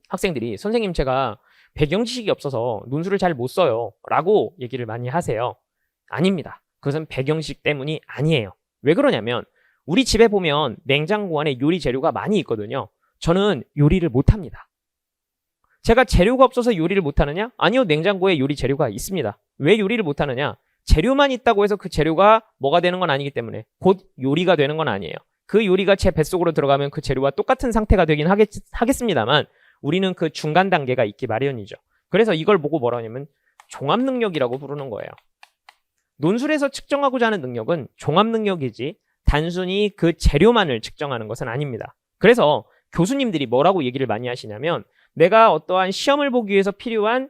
학생들이 선생님 제가 배경 지식이 없어서 논술을 잘 못 써요 라고 얘기를 많이 하세요. 아닙니다. 그것은 배경 지식 때문이 아니에요. 왜 그러냐면 우리 집에 보면 냉장고 안에 요리 재료가 많이 있거든요. 저는 요리를 못합니다. 제가 재료가 없어서 요리를 못하느냐? 아니요, 냉장고에 요리 재료가 있습니다. 왜 요리를 못하느냐? 재료만 있다고 해서 그 재료가 뭐가 되는 건 아니기 때문에 곧 요리가 되는 건 아니에요. 그 요리가 제 뱃속으로 들어가면 그 재료와 똑같은 상태가 되긴 하겠습니다만 우리는 그 중간 단계가 있기 마련이죠. 그래서 이걸 보고 뭐라 하냐면 종합 능력이라고 부르는 거예요. 논술에서 측정하고자 하는 능력은 종합 능력이지 단순히 그 재료만을 측정하는 것은 아닙니다. 그래서 교수님들이 뭐라고 얘기를 많이 하시냐면 내가 어떠한 시험을 보기 위해서 필요한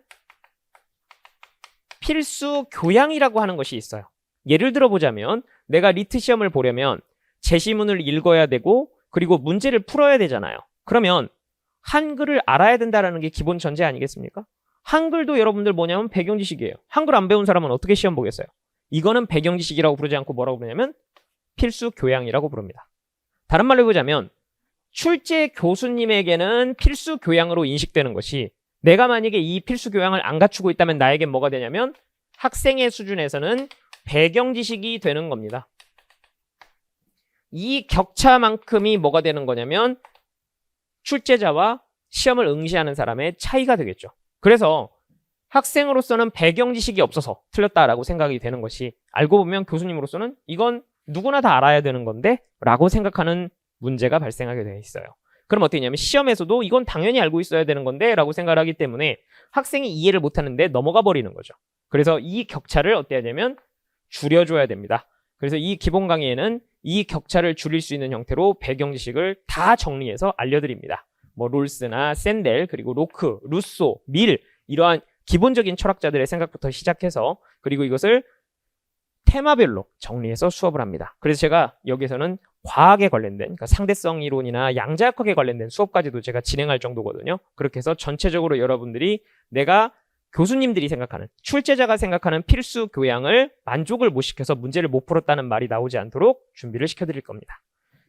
필수 교양이라고 하는 것이 있어요. 예를 들어보자면 내가 리트 시험을 보려면 제시문을 읽어야 되고 그리고 문제를 풀어야 되잖아요. 그러면 한글을 알아야 된다는 게 기본 전제 아니겠습니까? 한글도 여러분들 뭐냐면 배경 지식이에요. 한글 안 배운 사람은 어떻게 시험 보겠어요? 이거는 배경 지식이라고 부르지 않고 뭐라고 부르냐면 필수 교양이라고 부릅니다. 다른 말로 해보자면 출제 교수님에게는 필수 교양으로 인식되는 것이 내가 만약에 이 필수 교양을 안 갖추고 있다면 나에게 뭐가 되냐면 학생의 수준에서는 배경 지식이 되는 겁니다. 이 격차만큼이 뭐가 되는 거냐면 출제자와 시험을 응시하는 사람의 차이가 되겠죠. 그래서 학생으로서는 배경 지식이 없어서 틀렸다라고 생각이 되는 것이 알고 보면 교수님으로서는 이건 누구나 다 알아야 되는 건데 라고 생각하는 문제가 발생하게 되어 있어요. 그럼 어떻게 되냐면 시험에서도 이건 당연히 알고 있어야 되는 건데 라고 생각을 하기 때문에 학생이 이해를 못하는데 넘어가 버리는 거죠. 그래서 이 격차를 어떻게 하냐면 줄여줘야 됩니다. 그래서 이 기본 강의에는 이 격차를 줄일 수 있는 형태로 배경 지식을 다 정리해서 알려드립니다. 뭐 롤스나 샌델, 그리고 로크, 루소, 밀 이러한 기본적인 철학자들의 생각부터 시작해서 그리고 이것을 테마별로 정리해서 수업을 합니다. 그래서 제가 여기서는 과학에 관련된 그러니까 상대성 이론이나 양자역학에 관련된 수업까지도 제가 진행할 정도거든요. 그렇게 해서 전체적으로 여러분들이 내가 교수님들이 생각하는 출제자가 생각하는 필수 교양을 만족을 못 시켜서 문제를 못 풀었다는 말이 나오지 않도록 준비를 시켜드릴 겁니다.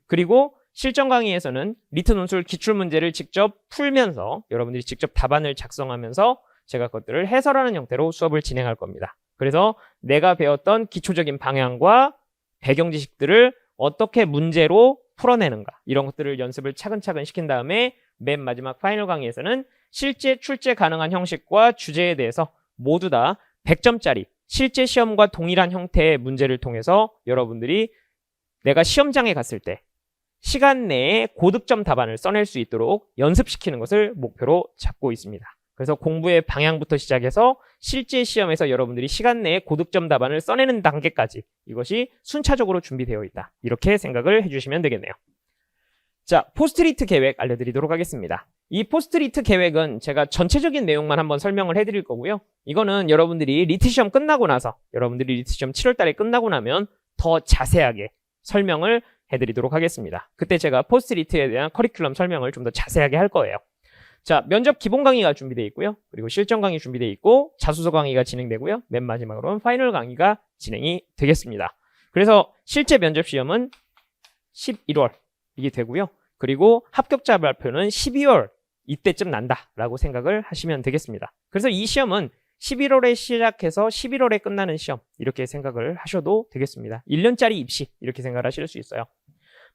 그리고 실전 강의에서는 리트 논술 기출문제를 직접 풀면서 여러분들이 직접 답안을 작성하면서 제가 그것들을 해설하는 형태로 수업을 진행할 겁니다. 그래서 내가 배웠던 기초적인 방향과 배경 지식들을 어떻게 문제로 풀어내는가 이런 것들을 연습을 차근차근 시킨 다음에 맨 마지막 파이널 강의에서는 실제 출제 가능한 형식과 주제에 대해서 모두 다 100점짜리 실제 시험과 동일한 형태의 문제를 통해서 여러분들이 내가 시험장에 갔을 때 시간 내에 고득점 답안을 써낼 수 있도록 연습시키는 것을 목표로 잡고 있습니다. 그래서 공부의 방향부터 시작해서 실제 시험에서 여러분들이 시간 내에 고득점 답안을 써내는 단계까지 이것이 순차적으로 준비되어 있다. 이렇게 생각을 해주시면 되겠네요. 자, 포스트리트 계획 알려드리도록 하겠습니다. 이 포스트리트 계획은 제가 전체적인 내용만 한번 설명을 해드릴 거고요. 이거는 여러분들이 리트 시험 끝나고 나서 여러분들이 리트 시험 7월 달에 끝나고 나면 더 자세하게 설명을 해드리도록 하겠습니다. 그때 제가 포스트리트에 대한 커리큘럼 설명을 좀 더 자세하게 할 거예요. 자, 면접 기본 강의가 준비되어 있고요. 그리고 실전 강의 준비되어 있고 자소서 강의가 진행되고요. 맨 마지막으로는 파이널 강의가 진행이 되겠습니다. 그래서 실제 면접 시험은 11월 이게 되고요. 그리고 합격자 발표는 12월 이때쯤 난다라고 생각을 하시면 되겠습니다. 그래서 이 시험은 11월에 시작해서 11월에 끝나는 시험 이렇게 생각을 하셔도 되겠습니다. 1년짜리 입시 이렇게 생각을 하실 수 있어요.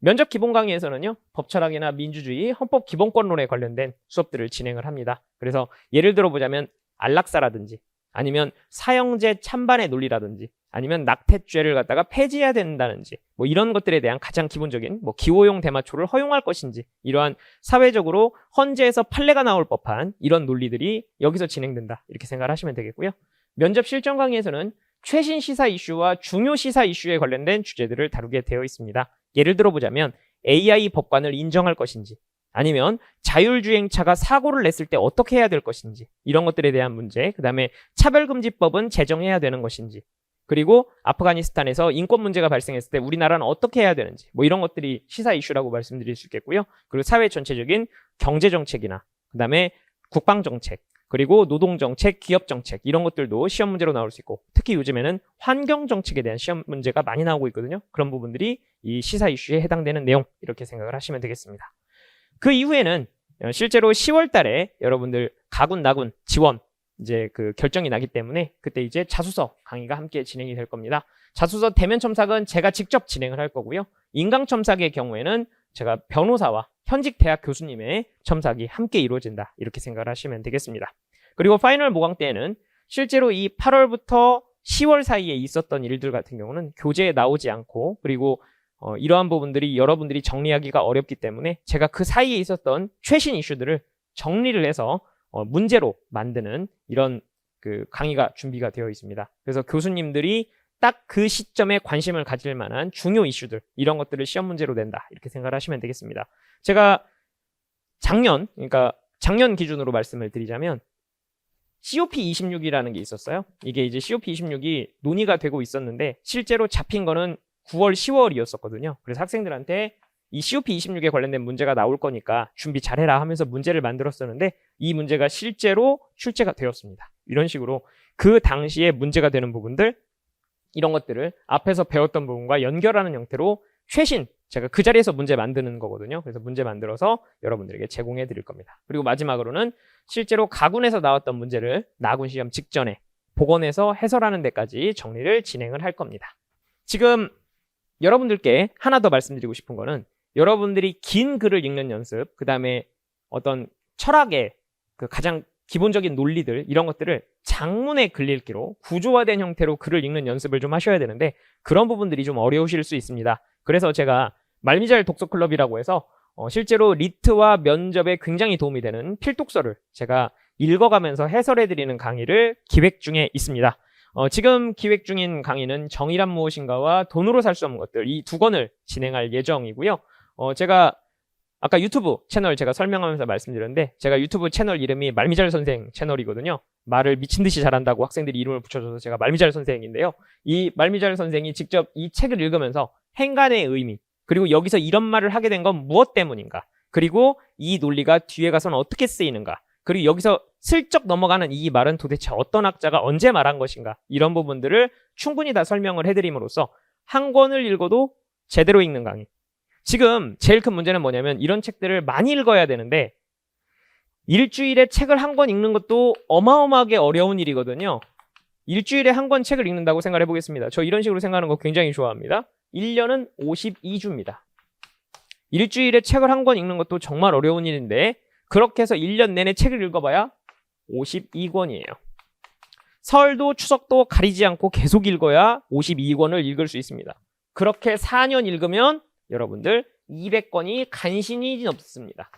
면접 기본 강의에서는요. 법철학이나 민주주의, 헌법 기본권론에 관련된 수업들을 진행을 합니다. 그래서 예를 들어 보자면 안락사라든지 아니면 사형제 찬반의 논리라든지 아니면 낙태죄를 갖다가 폐지해야 된다든지 뭐 이런 것들에 대한 가장 기본적인 뭐 기호용 대마초를 허용할 것인지 이러한 사회적으로 헌재에서 판례가 나올 법한 이런 논리들이 여기서 진행된다 이렇게 생각을 하시면 되겠고요. 면접 실전 강의에서는 최신 시사 이슈와 중요 시사 이슈에 관련된 주제들을 다루게 되어 있습니다. 예를 들어 보자면 AI 법관을 인정할 것인지 아니면 자율주행차가 사고를 냈을 때 어떻게 해야 될 것인지 이런 것들에 대한 문제, 그 다음에 차별금지법은 제정해야 되는 것인지 그리고 아프가니스탄에서 인권 문제가 발생했을 때 우리나라는 어떻게 해야 되는지 뭐 이런 것들이 시사 이슈라고 말씀드릴 수 있겠고요. 그리고 사회 전체적인 경제정책이나 그 다음에 국방정책 그리고 노동정책, 기업정책 이런 것들도 시험 문제로 나올 수 있고 특히 요즘에는 환경정책에 대한 시험 문제가 많이 나오고 있거든요. 그런 부분들이 이 시사 이슈에 해당되는 내용 이렇게 생각을 하시면 되겠습니다. 그 이후에는 실제로 10월 달에 여러분들 가군, 나군, 지원 이제 그 결정이 나기 때문에 그때 이제 자소서 강의가 함께 진행이 될 겁니다. 자소서 대면 첨삭은 제가 직접 진행을 할 거고요. 인강 첨삭의 경우에는 제가 변호사와 현직 대학 교수님의 첨삭이 함께 이루어진다 이렇게 생각을 하시면 되겠습니다. 그리고 파이널 모강 때에는 실제로 이 8월부터 10월 사이에 있었던 일들 같은 경우는 교재에 나오지 않고 그리고 이러한 부분들이 여러분들이 정리하기가 어렵기 때문에 제가 그 사이에 있었던 최신 이슈들을 정리를 해서 문제로 만드는 이런 그 강의가 준비가 되어 있습니다. 그래서 교수님들이 딱 그 시점에 관심을 가질 만한 중요 이슈들 이런 것들을 시험 문제로 낸다 이렇게 생각을 하시면 되겠습니다. 제가 그러니까 작년 기준으로 말씀을 드리자면 COP26이라는 게 있었어요. 이게 이제 COP26이 논의가 되고 있었는데 실제로 잡힌 거는 9월, 10월이었었거든요. 그래서 학생들한테 이 COP26에 관련된 문제가 나올 거니까 준비 잘해라 하면서 문제를 만들었었는데 이 문제가 실제로 출제가 되었습니다. 이런 식으로 그 당시에 문제가 되는 부분들 이런 것들을 앞에서 배웠던 부분과 연결하는 형태로 최신 제가 그 자리에서 문제 만드는 거거든요. 그래서 문제 만들어서 여러분들에게 제공해 드릴 겁니다. 그리고 마지막으로는 실제로 가군에서 나왔던 문제를 나군 시험 직전에 복원해서 해설하는 데까지 정리를 진행을 할 겁니다. 지금 여러분들께 하나 더 말씀드리고 싶은 거는 여러분들이 긴 글을 읽는 연습, 그 다음에 어떤 철학의 그 가장 기본적인 논리들 이런 것들을 장문의 글읽기로 구조화된 형태로 글을 읽는 연습을 좀 하셔야 되는데 그런 부분들이 좀 어려우실 수 있습니다. 그래서 제가 말미잘 독서클럽이라고 해서 실제로 리트와 면접에 굉장히 도움이 되는 필독서를 제가 읽어가면서 해설해드리는 강의를 기획 중에 있습니다. 지금 기획 중인 강의는 정의란 무엇인가와 돈으로 살 수 없는 것들 이 두 권을 진행할 예정이고요. 제가 아까 유튜브 채널 제가 설명하면서 말씀드렸는데 제가 유튜브 채널 이름이 말미잘 선생 채널이거든요. 말을 미친 듯이 잘한다고 학생들이 이름을 붙여줘서 제가 말미잘 선생인데요. 이 말미잘 선생이 직접 이 책을 읽으면서 행간의 의미 그리고 여기서 이런 말을 하게 된 건 무엇 때문인가 그리고 이 논리가 뒤에 가서는 어떻게 쓰이는가 그리고 여기서 슬쩍 넘어가는 이 말은 도대체 어떤 학자가 언제 말한 것인가 이런 부분들을 충분히 다 설명을 해드림으로써 한 권을 읽어도 제대로 읽는 강의. 지금 제일 큰 문제는 뭐냐면 이런 책들을 많이 읽어야 되는데 일주일에 책을 한 권 읽는 것도 어마어마하게 어려운 일이거든요. 일주일에 한 권 책을 읽는다고 생각을 해보겠습니다. 저 이런 식으로 생각하는 거 굉장히 좋아합니다. 1년은 52주입니다. 일주일에 책을 한 권 읽는 것도 정말 어려운 일인데 그렇게 해서 1년 내내 책을 읽어봐야 52권이에요. 설도 추석도 가리지 않고 계속 읽어야 52권을 읽을 수 있습니다. 그렇게 4년 읽으면 여러분들 200권이 간신히 넘습니다.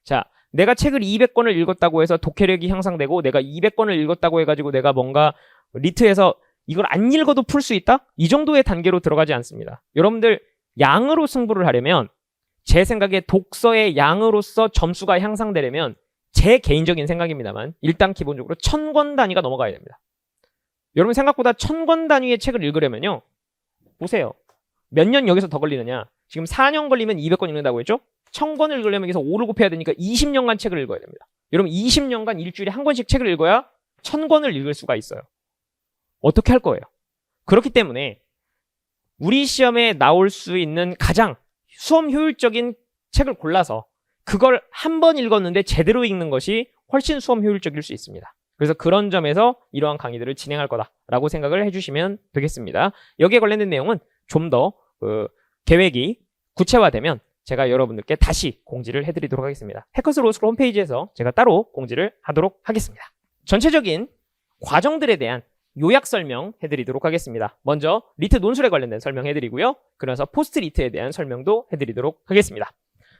자, 내가 책을 200권을 읽었다고 해서 독해력이 향상되고 내가 200권을 읽었다고 해가지고 내가 뭔가 리트에서 이걸 안 읽어도 풀 수 있다? 이 정도의 단계로 들어가지 않습니다. 여러분들 양으로 승부를 하려면 제 생각에 독서의 양으로서 점수가 향상되려면 제 개인적인 생각입니다만 일단 기본적으로 1000권 단위가 넘어가야 됩니다. 여러분 생각보다 1000권 단위의 책을 읽으려면요. 보세요. 몇 년 여기서 더 걸리느냐. 지금 4년 걸리면 200권 읽는다고 했죠? 1000권을 읽으려면 여기서 5를 곱해야 되니까 20년간 책을 읽어야 됩니다. 여러분 20년간 일주일에 한 권씩 책을 읽어야 1000권을 읽을 수가 있어요. 어떻게 할 거예요? 그렇기 때문에 우리 시험에 나올 수 있는 가장 수험 효율적인 책을 골라서 그걸 한 번 읽었는데 제대로 읽는 것이 훨씬 수험 효율적일 수 있습니다. 그래서 그런 점에서 이러한 강의들을 진행할 거다라고 생각을 해주시면 되겠습니다. 여기에 관련된 내용은 좀 더 계획이 구체화되면 제가 여러분들께 다시 공지를 해드리도록 하겠습니다. 해커스 로스쿨 홈페이지에서 제가 따로 공지를 하도록 하겠습니다. 전체적인 과정들에 대한 요약 설명 해드리도록 하겠습니다. 먼저 리트 논술에 관련된 설명 해드리고요. 그래서 포스트 리트에 대한 설명도 해드리도록 하겠습니다.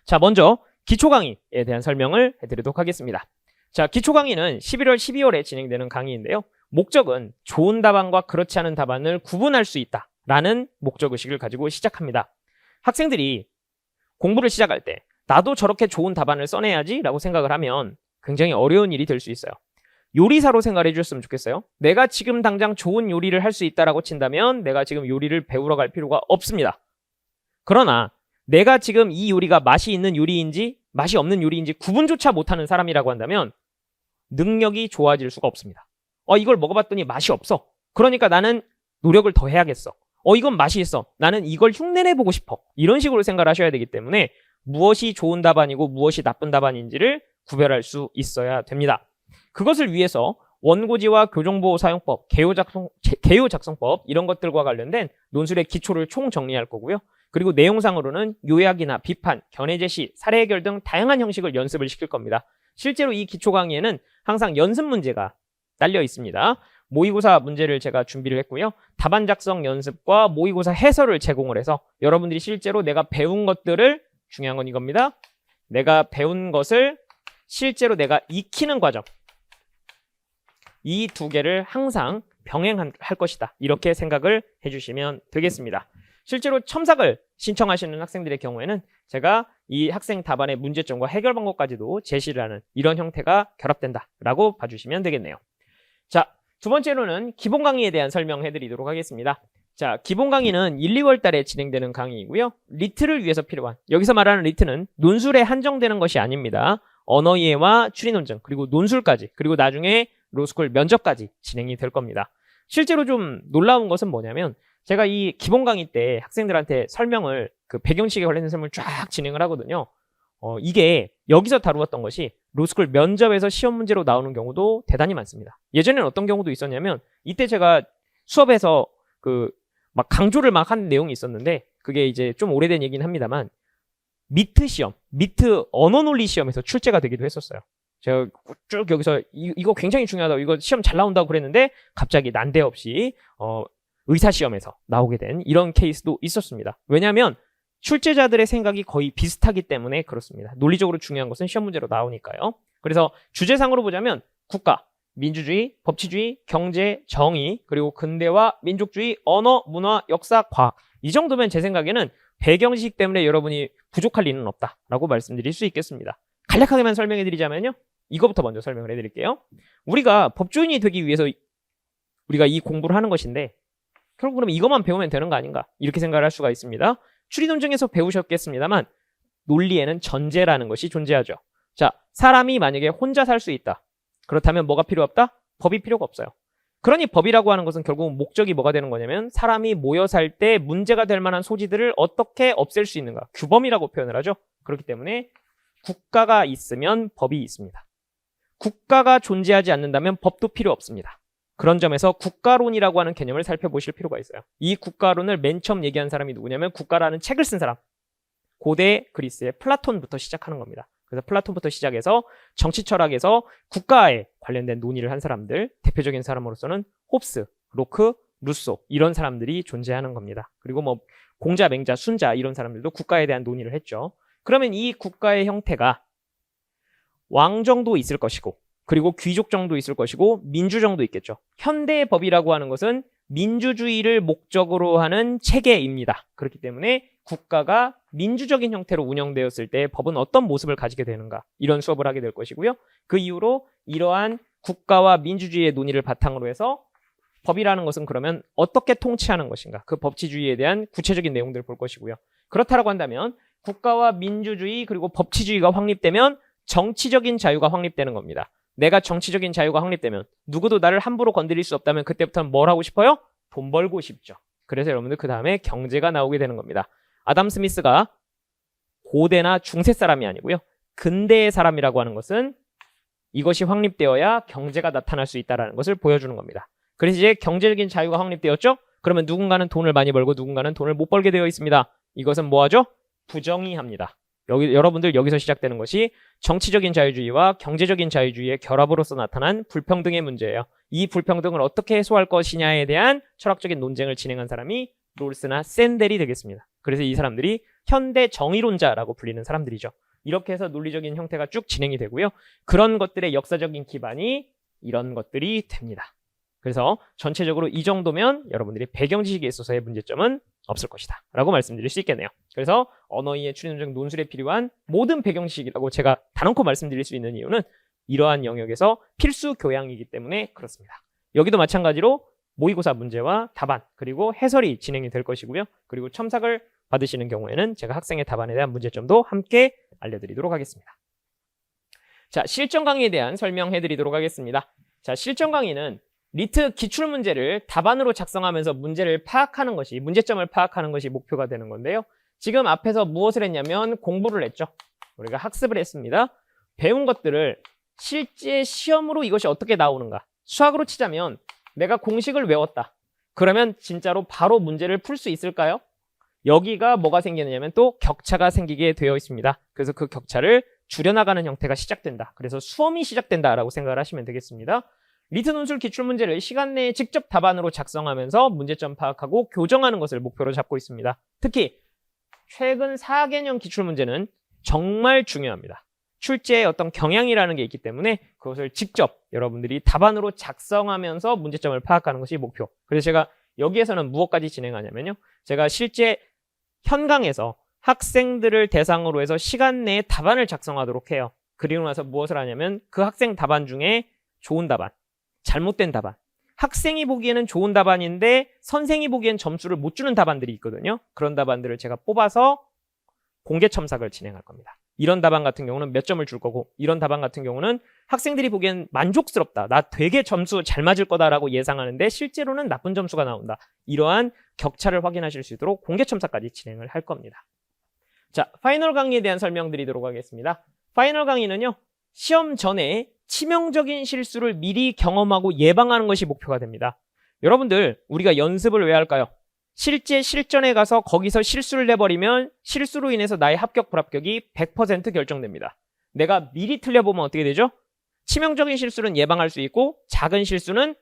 자, 먼저 기초 강의에 대한 설명을 해드리도록 하겠습니다. 자, 기초 강의는 11월, 12월에 진행되는 강의인데요. 목적은 좋은 답안과 그렇지 않은 답안을 구분할 수 있다라는 목적의식을 가지고 시작합니다. 학생들이 공부를 시작할 때 나도 저렇게 좋은 답안을 써내야지 라고 생각을 하면 굉장히 어려운 일이 될 수 있어요. 요리사로 생각을 해주셨으면 좋겠어요. 내가 지금 당장 좋은 요리를 할 수 있다라고 친다면 내가 지금 요리를 배우러 갈 필요가 없습니다. 그러나 내가 지금 이 요리가 맛이 있는 요리인지 맛이 없는 요리인지 구분조차 못하는 사람이라고 한다면 능력이 좋아질 수가 없습니다. 이걸 먹어봤더니 맛이 없어. 그러니까 나는 노력을 더 해야겠어. 이건 맛이 있어. 나는 이걸 흉내내보고 싶어. 이런 식으로 생각을 하셔야 되기 때문에 무엇이 좋은 답안이고 무엇이 나쁜 답안인지를 구별할 수 있어야 됩니다. 그것을 위해서 원고지와 교정보호사용법, 개요작성법 이런 것들과 관련된 논술의 기초를 총정리할 거고요. 그리고 내용상으로는 요약이나 비판, 견해 제시, 사례 해결 등 다양한 형식을 연습을 시킬 겁니다. 실제로 이 기초 강의에는 항상 연습 문제가 딸려 있습니다. 모의고사 문제를 제가 준비를 했고요. 답안 작성 연습과 모의고사 해설을 제공을 해서 여러분들이 실제로 내가 배운 것들을 중요한 건 이겁니다. 내가 배운 것을 실제로 내가 익히는 과정. 이 두 개를 항상 병행할 것이다. 이렇게 생각을 해주시면 되겠습니다. 실제로 첨삭을 신청하시는 학생들의 경우에는 제가 이 학생 답안의 문제점과 해결 방법까지도 제시를 하는 이런 형태가 결합된다라고 봐주시면 되겠네요. 자, 두 번째로는 기본 강의에 대한 설명해드리도록 하겠습니다. 자, 기본 강의는 1, 2월 달에 진행되는 강의이고요. 리트를 위해서 필요한, 여기서 말하는 리트는 논술에 한정되는 것이 아닙니다. 언어 이해와 추리 논증, 그리고 논술까지, 그리고 나중에 로스쿨 면접까지 진행이 될 겁니다. 실제로 좀 놀라운 것은 뭐냐면 제가 이 기본 강의 때 학생들한테 설명을 그 배경식에 관련된 설명을 쫙 진행을 하거든요. 이게 여기서 다루었던 것이 로스쿨 면접에서 시험 문제로 나오는 경우도 대단히 많습니다. 예전에는 어떤 경우도 있었냐면 이때 제가 수업에서 막 강조를 막 한 내용이 있었는데 그게 이제 좀 오래된 얘기는 합니다만 미트 시험, 미트 언어 논리 시험에서 출제가 되기도 했었어요. 제가 쭉 여기서 이거 굉장히 중요하다고 이거 시험 잘 나온다고 그랬는데 갑자기 난데없이 의사 시험에서 나오게 된 이런 케이스도 있었습니다. 왜냐하면 출제자들의 생각이 거의 비슷하기 때문에 그렇습니다. 논리적으로 중요한 것은 시험 문제로 나오니까요. 그래서 주제상으로 보자면 국가, 민주주의, 법치주의, 경제, 정의, 그리고 근대화, 민족주의, 언어, 문화, 역사, 과학. 이 정도면 제 생각에는 배경지식 때문에 여러분이 부족할 리는 없다라고 말씀드릴 수 있겠습니다. 간략하게만 설명해 드리자면요. 이거부터 먼저 설명을 해드릴게요. 우리가 법조인이 되기 위해서 우리가 이 공부를 하는 것인데 결국 그러면 이것만 배우면 되는 거 아닌가 이렇게 생각을 할 수가 있습니다. 추리논증에서 배우셨겠습니다만 논리에는 전제라는 것이 존재하죠. 자, 사람이 만약에 혼자 살 수 있다. 그렇다면 뭐가 필요 없다? 법이 필요가 없어요. 그러니 법이라고 하는 것은 결국 목적이 뭐가 되는 거냐면 사람이 모여 살 때 문제가 될 만한 소지들을 어떻게 없앨 수 있는가. 규범이라고 표현을 하죠. 그렇기 때문에 국가가 있으면 법이 있습니다. 국가가 존재하지 않는다면 법도 필요 없습니다. 그런 점에서 국가론이라고 하는 개념을 살펴보실 필요가 있어요. 이 국가론을 맨 처음 얘기한 사람이 누구냐면 국가라는 책을 쓴 사람. 고대 그리스의 플라톤부터 시작하는 겁니다. 그래서 플라톤부터 시작해서 정치 철학에서 국가에 관련된 논의를 한 사람들, 대표적인 사람으로서는 홉스, 로크, 루소 이런 사람들이 존재하는 겁니다. 그리고 뭐 공자, 맹자, 순자 이런 사람들도 국가에 대한 논의를 했죠. 그러면 이 국가의 형태가 왕 정도 있을 것이고 그리고 귀족 정도 있을 것이고 민주 정도 있겠죠. 현대의 법이라고 하는 것은 민주주의를 목적으로 하는 체계입니다. 그렇기 때문에 국가가 민주적인 형태로 운영되었을 때 법은 어떤 모습을 가지게 되는가 이런 수업을 하게 될 것이고요. 그 이후로 이러한 국가와 민주주의의 논의를 바탕으로 해서 법이라는 것은 그러면 어떻게 통치하는 것인가 그 법치주의에 대한 구체적인 내용들을 볼 것이고요. 그렇다라고 한다면 국가와 민주주의 그리고 법치주의가 확립되면 정치적인 자유가 확립되는 겁니다. 내가 정치적인 자유가 확립되면 누구도 나를 함부로 건드릴 수 없다면 그때부터는 뭘 하고 싶어요? 돈 벌고 싶죠. 그래서 여러분들 그 다음에 경제가 나오게 되는 겁니다. 아담 스미스가 고대나 중세 사람이 아니고요. 근대의 사람이라고 하는 것은 이것이 확립되어야 경제가 나타날 수 있다는 것을 보여주는 겁니다. 그래서 이제 경제적인 자유가 확립되었죠? 그러면 누군가는 돈을 많이 벌고 누군가는 돈을 못 벌게 되어 있습니다. 이것은 뭐하죠? 부정의합니다. 여러분들 여기서 시작되는 것이 정치적인 자유주의와 경제적인 자유주의의 결합으로서 나타난 불평등의 문제예요. 이 불평등을 어떻게 해소할 것이냐에 대한 철학적인 논쟁을 진행한 사람이 롤스나 샌델이 되겠습니다. 그래서 이 사람들이 현대 정의론자라고 불리는 사람들이죠. 이렇게 해서 논리적인 형태가 쭉 진행이 되고요. 그런 것들의 역사적인 기반이 이런 것들이 됩니다. 그래서 전체적으로 이 정도면 여러분들이 배경지식에 있어서의 문제점은 없을 것이다 라고 말씀드릴 수 있겠네요. 그래서 언어이해 추리논증 논술에 필요한 모든 배경지식이라고 제가 단언코 말씀드릴 수 있는 이유는 이러한 영역에서 필수 교양이기 때문에 그렇습니다. 여기도 마찬가지로 모의고사 문제와 답안 그리고 해설이 진행이 될 것이고요. 그리고 첨삭을 받으시는 경우에는 제가 학생의 답안에 대한 문제점도 함께 알려드리도록 하겠습니다. 자, 실전 강의에 대한 설명해 드리도록 하겠습니다. 자, 실전 강의는 리트 기출문제를 답안으로 작성하면서 문제를 파악하는 것이 문제점을 파악하는 것이 목표가 되는 건데요. 지금 앞에서 무엇을 했냐면 공부를 했죠. 우리가 학습을 했습니다. 배운 것들을 실제 시험으로 이것이 어떻게 나오는가. 수학으로 치자면 내가 공식을 외웠다. 그러면 진짜로 바로 문제를 풀 수 있을까요? 여기가 뭐가 생기느냐면 또 격차가 생기게 되어 있습니다. 그래서 그 격차를 줄여나가는 형태가 시작된다. 그래서 수험이 시작된다라고 생각을 하시면 되겠습니다. 리트 논술 기출문제를 시간 내에 직접 답안으로 작성하면서 문제점 파악하고 교정하는 것을 목표로 잡고 있습니다. 특히 최근 4개년 기출문제는 정말 중요합니다. 출제의 어떤 경향이라는 게 있기 때문에 그것을 직접 여러분들이 답안으로 작성하면서 문제점을 파악하는 것이 목표. 그래서 제가 여기에서는 무엇까지 진행하냐면요. 제가 실제 현강에서 학생들을 대상으로 해서 시간 내에 답안을 작성하도록 해요. 그리고 나서 무엇을 하냐면 그 학생 답안 중에 좋은 답안, 잘못된 답안, 학생이 보기에는 좋은 답안인데 선생이 보기엔 점수를 못 주는 답안들이 있거든요. 그런 답안들을 제가 뽑아서 공개 첨삭을 진행할 겁니다. 이런 답안 같은 경우는 몇 점을 줄 거고, 이런 답안 같은 경우는 학생들이 보기엔 만족스럽다, 나 되게 점수 잘 맞을 거다라고 예상하는데 실제로는 나쁜 점수가 나온다. 이러한 격차를 확인하실 수 있도록 공개 첨삭까지 진행을 할 겁니다. 자, 파이널 강의에 대한 설명드리도록 하겠습니다. 파이널 강의는요, 시험 전에 치명적인 실수를 미리 경험하고 예방하는 것이 목표가 됩니다. 여러분들, 우리가 연습을 왜 할까요? 실제 실전에 가서 거기서 실수를 내버리면 실수로 인해서 나의 합격 불합격이 100% 결정됩니다. 내가 미리 틀려보면 어떻게 되죠? 치명적인 실수는 예방할 수 있고 작은 실수는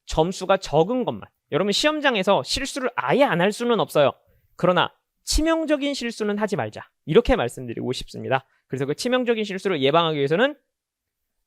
점수가 적은 것만. 여러분, 시험장에서 실수를 아예 안 할 수는 없어요. 그러나 치명적인 실수는 하지 말자, 이렇게 말씀드리고 싶습니다. 그래서 그 치명적인 실수를 예방하기 위해서는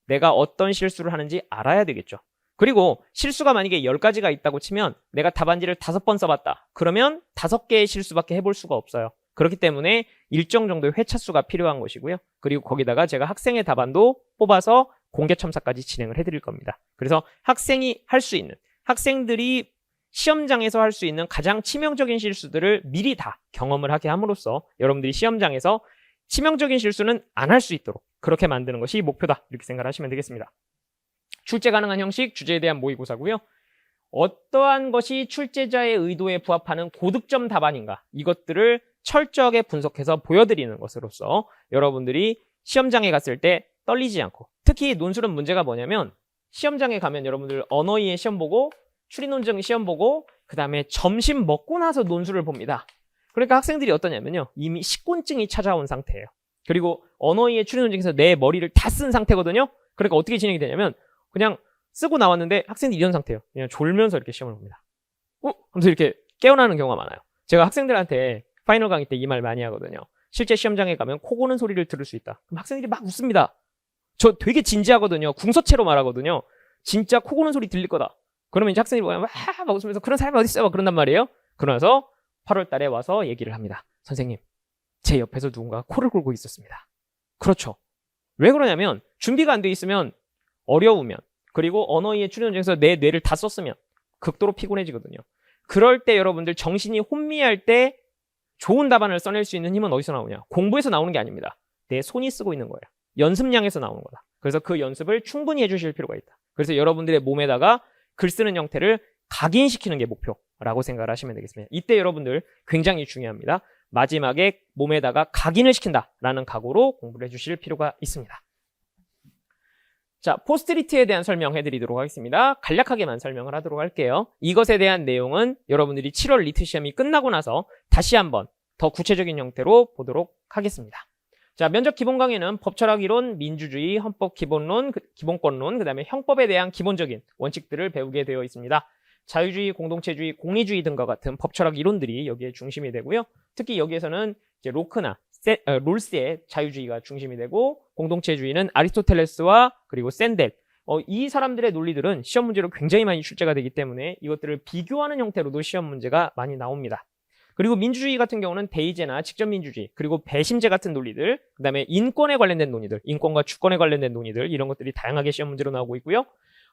내가 어떤 실수를 하는지 알아야 되겠죠. 그리고 실수가 만약에 10가지가 있다고 치면 내가 답안지를 5번 써봤다. 그러면 5개의 실수밖에 해볼 수가 없어요. 그렇기 때문에 일정 정도의 회차수가 필요한 것이고요. 그리고 거기다가 제가 학생의 답안도 뽑아서 공개 첨삭까지 진행을 해드릴 겁니다. 그래서 학생이 할 수 있는, 학생들이 시험장에서 할 수 있는 가장 치명적인 실수들을 미리 다 경험을 하게 함으로써 여러분들이 시험장에서 치명적인 실수는 안 할 수 있도록 그렇게 만드는 것이 목표다, 이렇게 생각하시면 되겠습니다. 출제 가능한 형식, 주제에 대한 모의고사고요. 어떠한 것이 출제자의 의도에 부합하는 고득점 답안인가, 이것들을 철저하게 분석해서 보여드리는 것으로서 여러분들이 시험장에 갔을 때 떨리지 않고, 특히 논술은 문제가 뭐냐면 시험장에 가면 여러분들 언어이해 시험 보고 추리논증 시험 보고 그 다음에 점심 먹고 나서 논술을 봅니다. 그러니까 학생들이 어떠냐면요, 이미 식곤증이 찾아온 상태예요. 그리고 언어이해 추리논증에서 내 머리를 다 쓴 상태거든요. 그러니까 어떻게 진행이 되냐면 그냥 쓰고 나왔는데 학생들이 이런 상태예요. 그냥 졸면서 이렇게 시험을 봅니다. 하면서 이렇게 깨어나는 경우가 많아요. 제가 학생들한테 파이널 강의 때 이 말 많이 하거든요. 실제 시험장에 가면 코 고는 소리를 들을 수 있다. 그럼 학생들이 막 웃습니다. 저 되게 진지하거든요. 궁서체로 말하거든요. 진짜 코 고는 소리 들릴 거다. 그러면 이제 학생들이 막 웃으면서 그런 사람이 어디 있어요? 막 그런단 말이에요. 그러면서 8월 달에 와서 얘기를 합니다. 선생님, 제 옆에서 누군가 코를 골고 있었습니다. 그렇죠. 왜 그러냐면 준비가 안 돼 있으면, 어려우면, 그리고 언어이해 추리논증에서 내 뇌를 다 썼으면 극도로 피곤해지거든요. 그럴 때 여러분들 정신이 혼미할 때 좋은 답안을 써낼 수 있는 힘은 어디서 나오냐? 공부에서 나오는 게 아닙니다. 내 손이 쓰고 있는 거예요. 연습량에서 나오는 거다. 그래서 그 연습을 충분히 해주실 필요가 있다. 그래서 여러분들의 몸에다가 글 쓰는 형태를 각인시키는 게 목표라고 생각을 하시면 되겠습니다. 이때 여러분들 굉장히 중요합니다. 마지막에 몸에다가 각인을 시킨다라는 각오로 공부를 해주실 필요가 있습니다. 자, 포스트리트에 대한 설명해 드리도록 하겠습니다. 간략하게만 설명을 하도록 할게요. 이것에 대한 내용은 여러분들이 7월 리트 시험이 끝나고 나서 다시 한번 더 구체적인 형태로 보도록 하겠습니다. 자, 면접 기본 강의는 법철학 이론, 민주주의, 헌법 기본론, 기본권론, 그 다음에 형법에 대한 기본적인 원칙들을 배우게 되어 있습니다. 자유주의, 공동체주의, 공리주의 등과 같은 법철학 이론들이 여기에 중심이 되고요. 특히 여기에서는 이제 로크나 롤스의 자유주의가 중심이 되고, 공동체주의는 아리스토텔레스와 그리고 샌델, 이 사람들의 논리들은 시험 문제로 굉장히 많이 출제가 되기 때문에 이것들을 비교하는 형태로도 시험 문제가 많이 나옵니다. 그리고 민주주의 같은 경우는 대의제나 직접민주주의, 그리고 배심제 같은 논리들, 그 다음에 인권에 관련된 논의들, 인권과 주권에 관련된 논의들, 이런 것들이 다양하게 시험 문제로 나오고 있고요.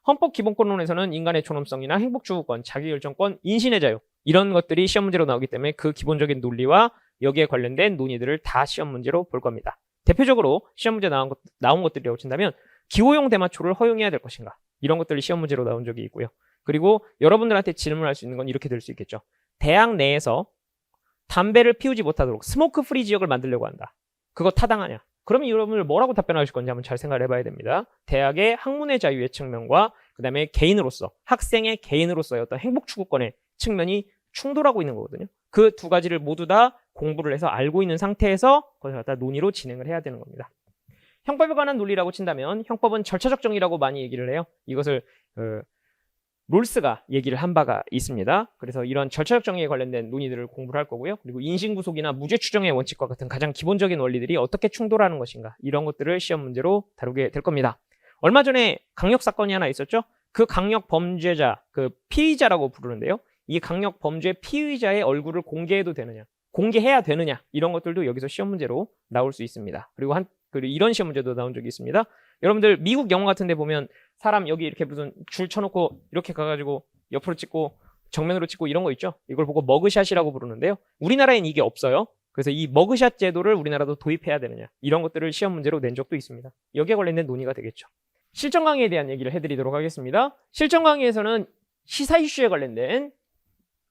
헌법 기본권론에서는 인간의 존엄성이나 행복추구권, 자기결정권, 인신의 자유, 이런 것들이 시험 문제로 나오기 때문에 그 기본적인 논리와 여기에 관련된 논의들을 다 시험 문제로 볼 겁니다. 대표적으로 시험 문제 나온 것들이라고 친다면 기호용 대마초를 허용해야 될 것인가, 이런 것들이 시험 문제로 나온 적이 있고요. 그리고 여러분들한테 질문할 수 있는 건 이렇게 될 수 있겠죠. 대학 내에서 담배를 피우지 못하도록 스모크 프리 지역을 만들려고 한다. 그거 타당하냐? 그러면 여러분들 뭐라고 답변하실 건지 한번 잘 생각을 해봐야 됩니다. 대학의 학문의 자유의 측면과 그 다음에 개인으로서, 학생의 개인으로서의 어떤 행복추구권의 측면이 충돌하고 있는 거거든요. 그 두 가지를 모두 다 공부를 해서 알고 있는 상태에서 그걸 갖다 논의로 진행을 해야 되는 겁니다. 형법에 관한 논리라고 친다면 형법은 절차적 정의라고 많이 얘기를 해요. 이것을 롤스가 얘기를 한 바가 있습니다. 그래서 이런 절차적 정의에 관련된 논의들을 공부를 할 거고요. 그리고 인신구속이나 무죄 추정의 원칙과 같은 가장 기본적인 원리들이 어떻게 충돌하는 것인가, 이런 것들을 시험 문제로 다루게 될 겁니다. 얼마 전에 강력 사건이 하나 있었죠. 그 강력 범죄자, 그 피의자라고 부르는데요. 이 강력 범죄 피의자의 얼굴을 공개해도 되느냐, 공개해야 되느냐, 이런 것들도 여기서 시험 문제로 나올 수 있습니다. 그리고 이런 시험 문제도 나온 적이 있습니다. 여러분들 미국 영화 같은 데 보면 사람 여기 이렇게 무슨 줄 쳐놓고 이렇게 가가지고 옆으로 찍고 정면으로 찍고 이런 거 있죠. 이걸 보고 머그샷이라고 부르는데요. 우리나라엔 이게 없어요. 그래서 이 머그샷 제도를 우리나라도 도입해야 되느냐, 이런 것들을 시험 문제로 낸 적도 있습니다. 여기에 관련된 논의가 되겠죠. 실전 강의에 대한 얘기를 해드리도록 하겠습니다. 실전 강의에서는 시사 이슈에 관련된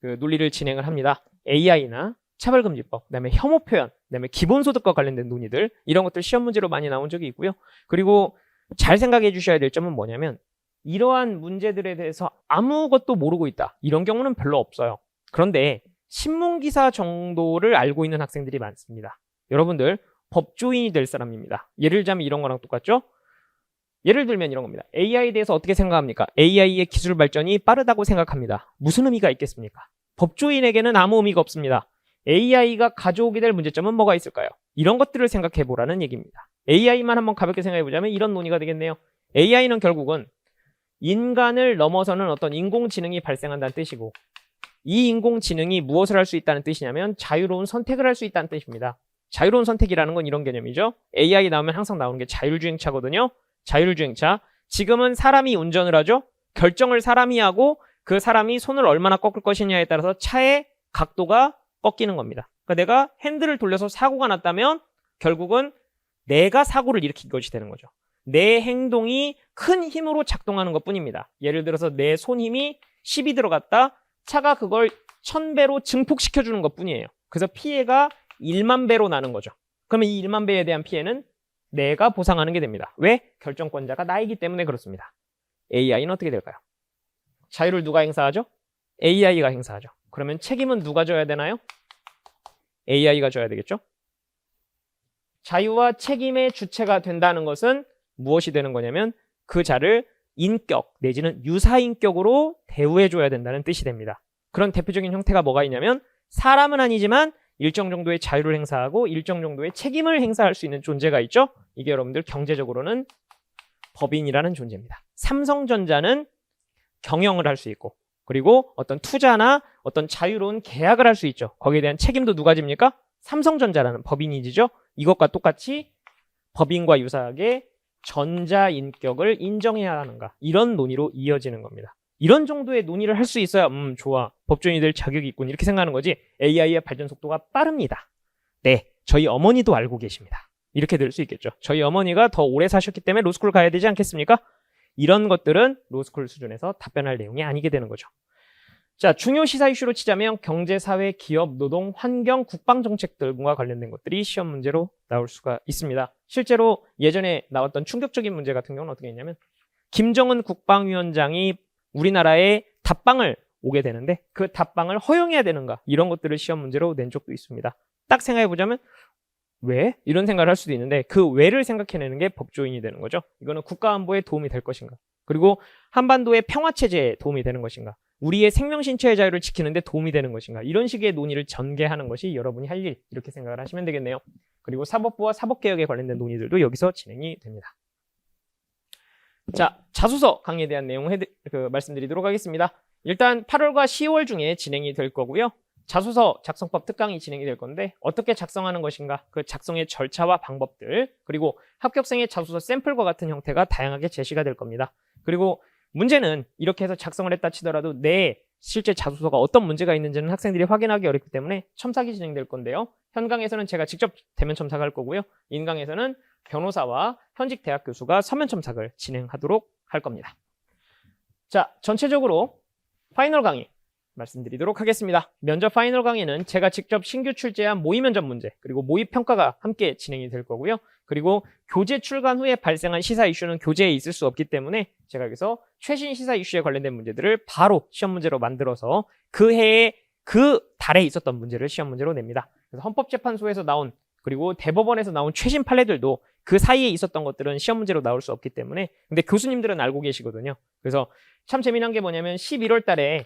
그 논리를 진행을 합니다. AI나 차별금지법, 그다음에 혐오 표현, 그다음에 기본소득과 관련된 논의들, 이런 것들 시험 문제로 많이 나온 적이 있고요. 그리고 잘 생각해 주셔야 될 점은 뭐냐면, 이러한 문제들에 대해서 아무것도 모르고 있다, 이런 경우는 별로 없어요. 그런데 신문기사 정도를 알고 있는 학생들이 많습니다. 여러분들 법조인이 될 사람입니다. 예를 들자면 이런 거랑 똑같죠? 예를 들면 이런 겁니다. AI에 대해서 어떻게 생각합니까? AI의 기술 발전이 빠르다고 생각합니다. 무슨 의미가 있겠습니까? 법조인에게는 아무 의미가 없습니다. AI가 가져오게 될 문제점은 뭐가 있을까요? 이런 것들을 생각해 보라는 얘기입니다. AI만 한번 가볍게 생각해 보자면 이런 논의가 되겠네요. AI는 결국은 인간을 넘어서는 어떤 인공지능이 발생한다는 뜻이고, 이 인공지능이 무엇을 할 수 있다는 뜻이냐면 자유로운 선택을 할 수 있다는 뜻입니다. 자유로운 선택이라는 건 이런 개념이죠. AI 나오면 항상 나오는 게 자율주행차거든요. 자율주행차. 지금은 사람이 운전을 하죠. 결정을 사람이 하고 그 사람이 손을 얼마나 꺾을 것이냐에 따라서 차의 각도가 꺾이는 겁니다. 그러니까 내가 핸들을 돌려서 사고가 났다면 결국은 내가 사고를 일으킨 것이 되는 거죠. 내 행동이 큰 힘으로 작동하는 것 뿐입니다. 예를 들어서 내 손 힘이 10이 들어갔다. 차가 그걸 1000배로 증폭시켜주는 것 뿐이에요. 그래서 피해가 1만 배로 나는 거죠. 그러면 이 1만 배에 대한 피해는 내가 보상하는 게 됩니다. 왜? 결정권자가 나이기 때문에 그렇습니다. AI는 어떻게 될까요? 자유를 누가 행사하죠? AI가 행사하죠. 그러면 책임은 누가 져야 되나요? AI가 져야 되겠죠? 자유와 책임의 주체가 된다는 것은 무엇이 되는 거냐면 그 자를 인격 내지는 유사인격으로 대우해줘야 된다는 뜻이 됩니다. 그런 대표적인 형태가 뭐가 있냐면, 사람은 아니지만 일정 정도의 자유를 행사하고 일정 정도의 책임을 행사할 수 있는 존재가 있죠. 이게 여러분들 경제적으로는 법인이라는 존재입니다. 삼성전자는 경영을 할 수 있고, 그리고 어떤 투자나 어떤 자유로운 계약을 할 수 있죠. 거기에 대한 책임도 누가 집니까? 삼성전자라는 법인이 지죠. 이것과 똑같이 법인과 유사하게 전자인격을 인정해야 하는가, 이런 논의로 이어지는 겁니다. 이런 정도의 논의를 할 수 있어야 좋아, 법조인이 될 자격이 있군, 이렇게 생각하는 거지. AI의 발전 속도가 빠릅니다. 네, 저희 어머니도 알고 계십니다. 이렇게 될 수 있겠죠. 저희 어머니가 더 오래 사셨기 때문에 로스쿨 가야 되지 않겠습니까? 이런 것들은 로스쿨 수준에서 답변할 내용이 아니게 되는 거죠. 자, 중요 시사 이슈로 치자면 경제, 사회, 기업, 노동, 환경, 국방 정책들과 관련된 것들이 시험 문제로 나올 수가 있습니다. 실제로 예전에 나왔던 충격적인 문제 같은 경우는 어떻게 했냐면, 김정은 국방위원장이 우리나라에 답방을 오게 되는데 그 답방을 허용해야 되는가, 이런 것들을 시험 문제로 낸 적도 있습니다. 딱 생각해 보자면 왜? 이런 생각을 할 수도 있는데 그 왜를 생각해내는 게 법조인이 되는 거죠. 이거는 국가안보에 도움이 될 것인가, 그리고 한반도의 평화체제에 도움이 되는 것인가, 우리의 생명신체의 자유를 지키는데 도움이 되는 것인가, 이런 식의 논의를 전개하는 것이 여러분이 할 일, 이렇게 생각을 하시면 되겠네요. 그리고 사법부와 사법개혁에 관련된 논의들도 여기서 진행이 됩니다. 자, 자소서 강의에 대한 내용 말씀드리도록 하겠습니다. 일단 8월과 10월 중에 진행이 될 거고요. 자소서 작성법 특강이 진행이 될 건데 어떻게 작성하는 것인가, 그 작성의 절차와 방법들, 그리고 합격생의 자소서 샘플과 같은 형태가 다양하게 제시가 될 겁니다. 그리고 문제는 이렇게 해서 작성을 했다 치더라도 내 실제 자소서가 어떤 문제가 있는지는 학생들이 확인하기 어렵기 때문에 첨삭이 진행될 건데요. 현강에서는 제가 직접 대면 첨삭할 거고요. 인강에서는 변호사와 현직 대학 교수가 서면 첨삭을 진행하도록 할 겁니다. 자, 전체적으로 파이널 강의 말씀드리도록 하겠습니다. 면접 파이널 강의는 제가 직접 신규 출제한 모의 면접 문제, 그리고 모의 평가가 함께 진행이 될 거고요. 그리고 교재 출간 후에 발생한 시사 이슈는 교재에 있을 수 없기 때문에 제가 여기서 최신 시사 이슈에 관련된 문제들을 바로 시험 문제로 만들어서 그 해에 그 달에 있었던 문제를 시험 문제로 냅니다. 그래서 헌법재판소에서 나온, 그리고 대법원에서 나온 최신 판례들도 그 사이에 있었던 것들은 시험 문제로 나올 수 없기 때문에, 근데 교수님들은 알고 계시거든요. 그래서 참 재미난 게 뭐냐면 11월 달에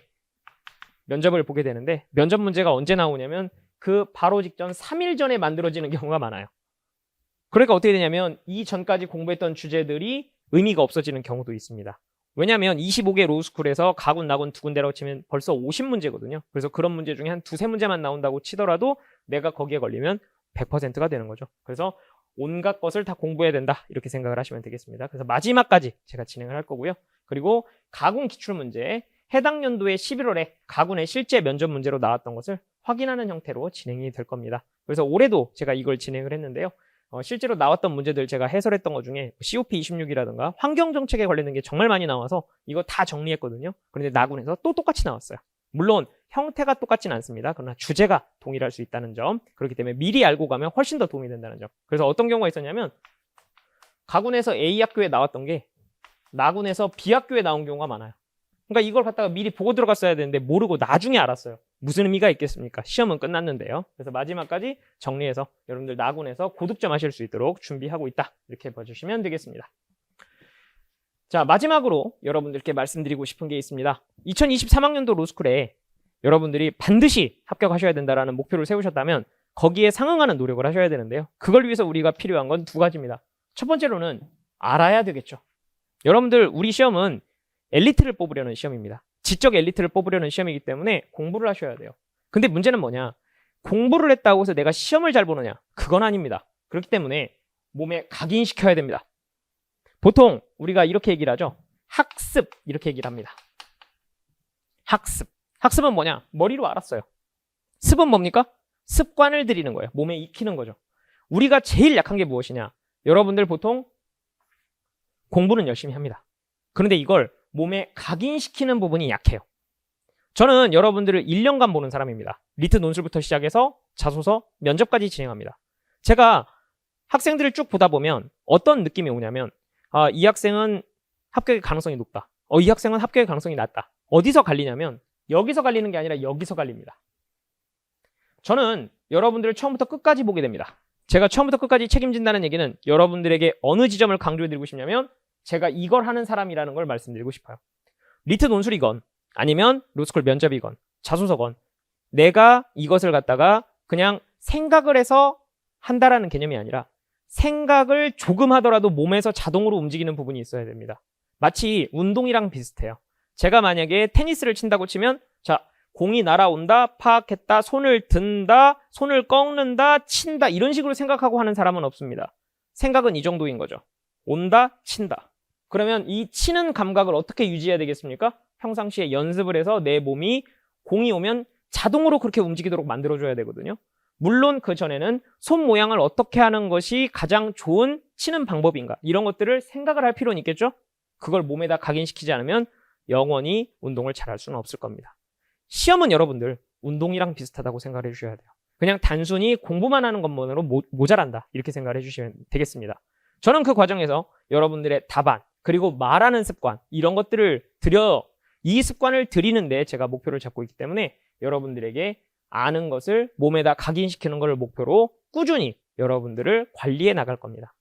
면접을 보게 되는데 면접 문제가 언제 나오냐면 그 바로 직전 3일 전에 만들어지는 경우가 많아요. 그러니까 어떻게 되냐면 이 전까지 공부했던 주제들이 의미가 없어지는 경우도 있습니다. 왜냐하면 25개 로스쿨에서 가군, 나군 두 군데라고 치면 벌써 50문제거든요. 그래서 그런 문제 중에 한 두세 문제만 나온다고 치더라도 내가 거기에 걸리면 100%가 되는 거죠. 그래서 온갖 것을 다 공부해야 된다, 이렇게 생각을 하시면 되겠습니다. 그래서 마지막까지 제가 진행을 할 거고요. 그리고 가군 기출문제, 해당 연도의 11월에 가군의 실제 면접 문제로 나왔던 것을 확인하는 형태로 진행이 될 겁니다. 그래서 올해도 제가 이걸 진행을 했는데요. 실제로 나왔던 문제들 제가 해설했던 것 중에 COP26이라든가 환경정책에 관련된 게 정말 많이 나와서 이거 다 정리했거든요. 그런데 나군에서 또 똑같이 나왔어요. 물론 형태가 똑같지는 않습니다. 그러나 주제가 동일할 수 있다는 점, 그렇기 때문에 미리 알고 가면 훨씬 더 도움이 된다는 점. 그래서 어떤 경우가 있었냐면 가군에서 A 학교에 나왔던 게 나군에서 B 학교에 나온 경우가 많아요. 그러니까 이걸 갖다가 미리 보고 들어갔어야 되는데 모르고 나중에 알았어요. 무슨 의미가 있겠습니까? 시험은 끝났는데요. 그래서 마지막까지 정리해서 여러분들 나군에서 고득점 하실 수 있도록 준비하고 있다. 이렇게 봐주시면 되겠습니다. 자, 마지막으로 여러분들께 말씀드리고 싶은 게 있습니다. 2023학년도 로스쿨에 여러분들이 반드시 합격하셔야 된다는 목표를 세우셨다면 거기에 상응하는 노력을 하셔야 되는데요. 그걸 위해서 우리가 필요한 건 두 가지입니다. 첫 번째로는 알아야 되겠죠. 여러분들 우리 시험은 엘리트를 뽑으려는 시험입니다. 지적 엘리트를 뽑으려는 시험이기 때문에 공부를 하셔야 돼요. 근데 문제는 뭐냐? 공부를 했다고 해서 내가 시험을 잘 보느냐? 그건 아닙니다. 그렇기 때문에 몸에 각인시켜야 됩니다. 보통 우리가 이렇게 얘기를 하죠. 학습 이렇게 얘기를 합니다. 학습. 학습은 뭐냐? 머리로 알았어요. 습은 뭡니까? 습관을 들이는 거예요. 몸에 익히는 거죠. 우리가 제일 약한 게 무엇이냐? 여러분들 보통 공부는 열심히 합니다. 그런데 이걸 몸에 각인시키는 부분이 약해요. 저는 여러분들을 1년간 보는 사람입니다. 리트 논술부터 시작해서 자소서, 면접까지 진행합니다. 제가 학생들을 쭉 보다 보면 어떤 느낌이 오냐면 이 학생은 합격의 가능성이 높다. 이 학생은 합격의 가능성이 낮다. 어디서 갈리냐면 여기서 갈리는 게 아니라 여기서 갈립니다. 저는 여러분들을 처음부터 끝까지 보게 됩니다. 제가 처음부터 끝까지 책임진다는 얘기는 여러분들에게 어느 지점을 강조해드리고 싶냐면 제가 이걸 하는 사람이라는 걸 말씀드리고 싶어요. 리트 논술이건 아니면 로스쿨 면접이건 자소서건 내가 이것을 갖다가 그냥 생각을 해서 한다라는 개념이 아니라 생각을 조금 하더라도 몸에서 자동으로 움직이는 부분이 있어야 됩니다. 마치 운동이랑 비슷해요. 제가 만약에 테니스를 친다고 치면 자, 공이 날아온다, 파악했다, 손을 든다, 손을 꺾는다, 친다 이런 식으로 생각하고 하는 사람은 없습니다. 생각은 이 정도인 거죠. 온다, 친다. 그러면 이 치는 감각을 어떻게 유지해야 되겠습니까? 평상시에 연습을 해서 내 몸이 공이 오면 자동으로 그렇게 움직이도록 만들어줘야 되거든요. 물론 그 전에는 손 모양을 어떻게 하는 것이 가장 좋은 치는 방법인가 이런 것들을 생각을 할 필요는 있겠죠? 그걸 몸에다 각인시키지 않으면 영원히 운동을 잘할 수는 없을 겁니다. 시험은 여러분들 운동이랑 비슷하다고 생각을 해주셔야 돼요. 그냥 단순히 공부만 하는 것만으로 모자란다 이렇게 생각을 해주시면 되겠습니다. 저는 그 과정에서 여러분들의 답안 그리고 말하는 습관 이런 것들을 이 습관을 들이는데 제가 목표를 잡고 있기 때문에 여러분들에게 아는 것을 몸에다 각인시키는 것을 목표로 꾸준히 여러분들을 관리해 나갈 겁니다.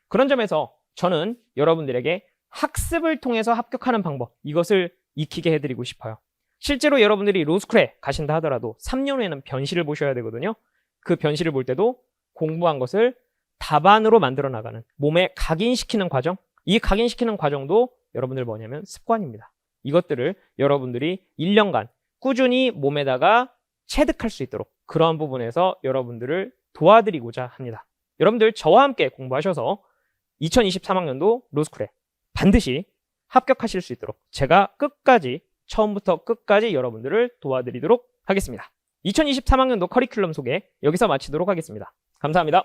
그런 점에서 저는 여러분들에게 학습을 통해서 합격하는 방법 이것을 익히게 해드리고 싶어요. 실제로 여러분들이 로스쿨에 가신다 하더라도 3년 후에는 변실을 보셔야 되거든요. 그 변실을 볼 때도 공부한 것을 답안으로 만들어 나가는 몸에 각인시키는 과정 이 각인시키는 과정도 여러분들 뭐냐면 습관입니다. 이것들을 여러분들이 1년간 꾸준히 몸에다가 체득할 수 있도록 그러한 부분에서 여러분들을 도와드리고자 합니다. 여러분들 저와 함께 공부하셔서 2023학년도 로스쿨에 반드시 합격하실 수 있도록 제가 끝까지 처음부터 끝까지 여러분들을 도와드리도록 하겠습니다. 2023학년도 커리큘럼 소개 여기서 마치도록 하겠습니다. 감사합니다.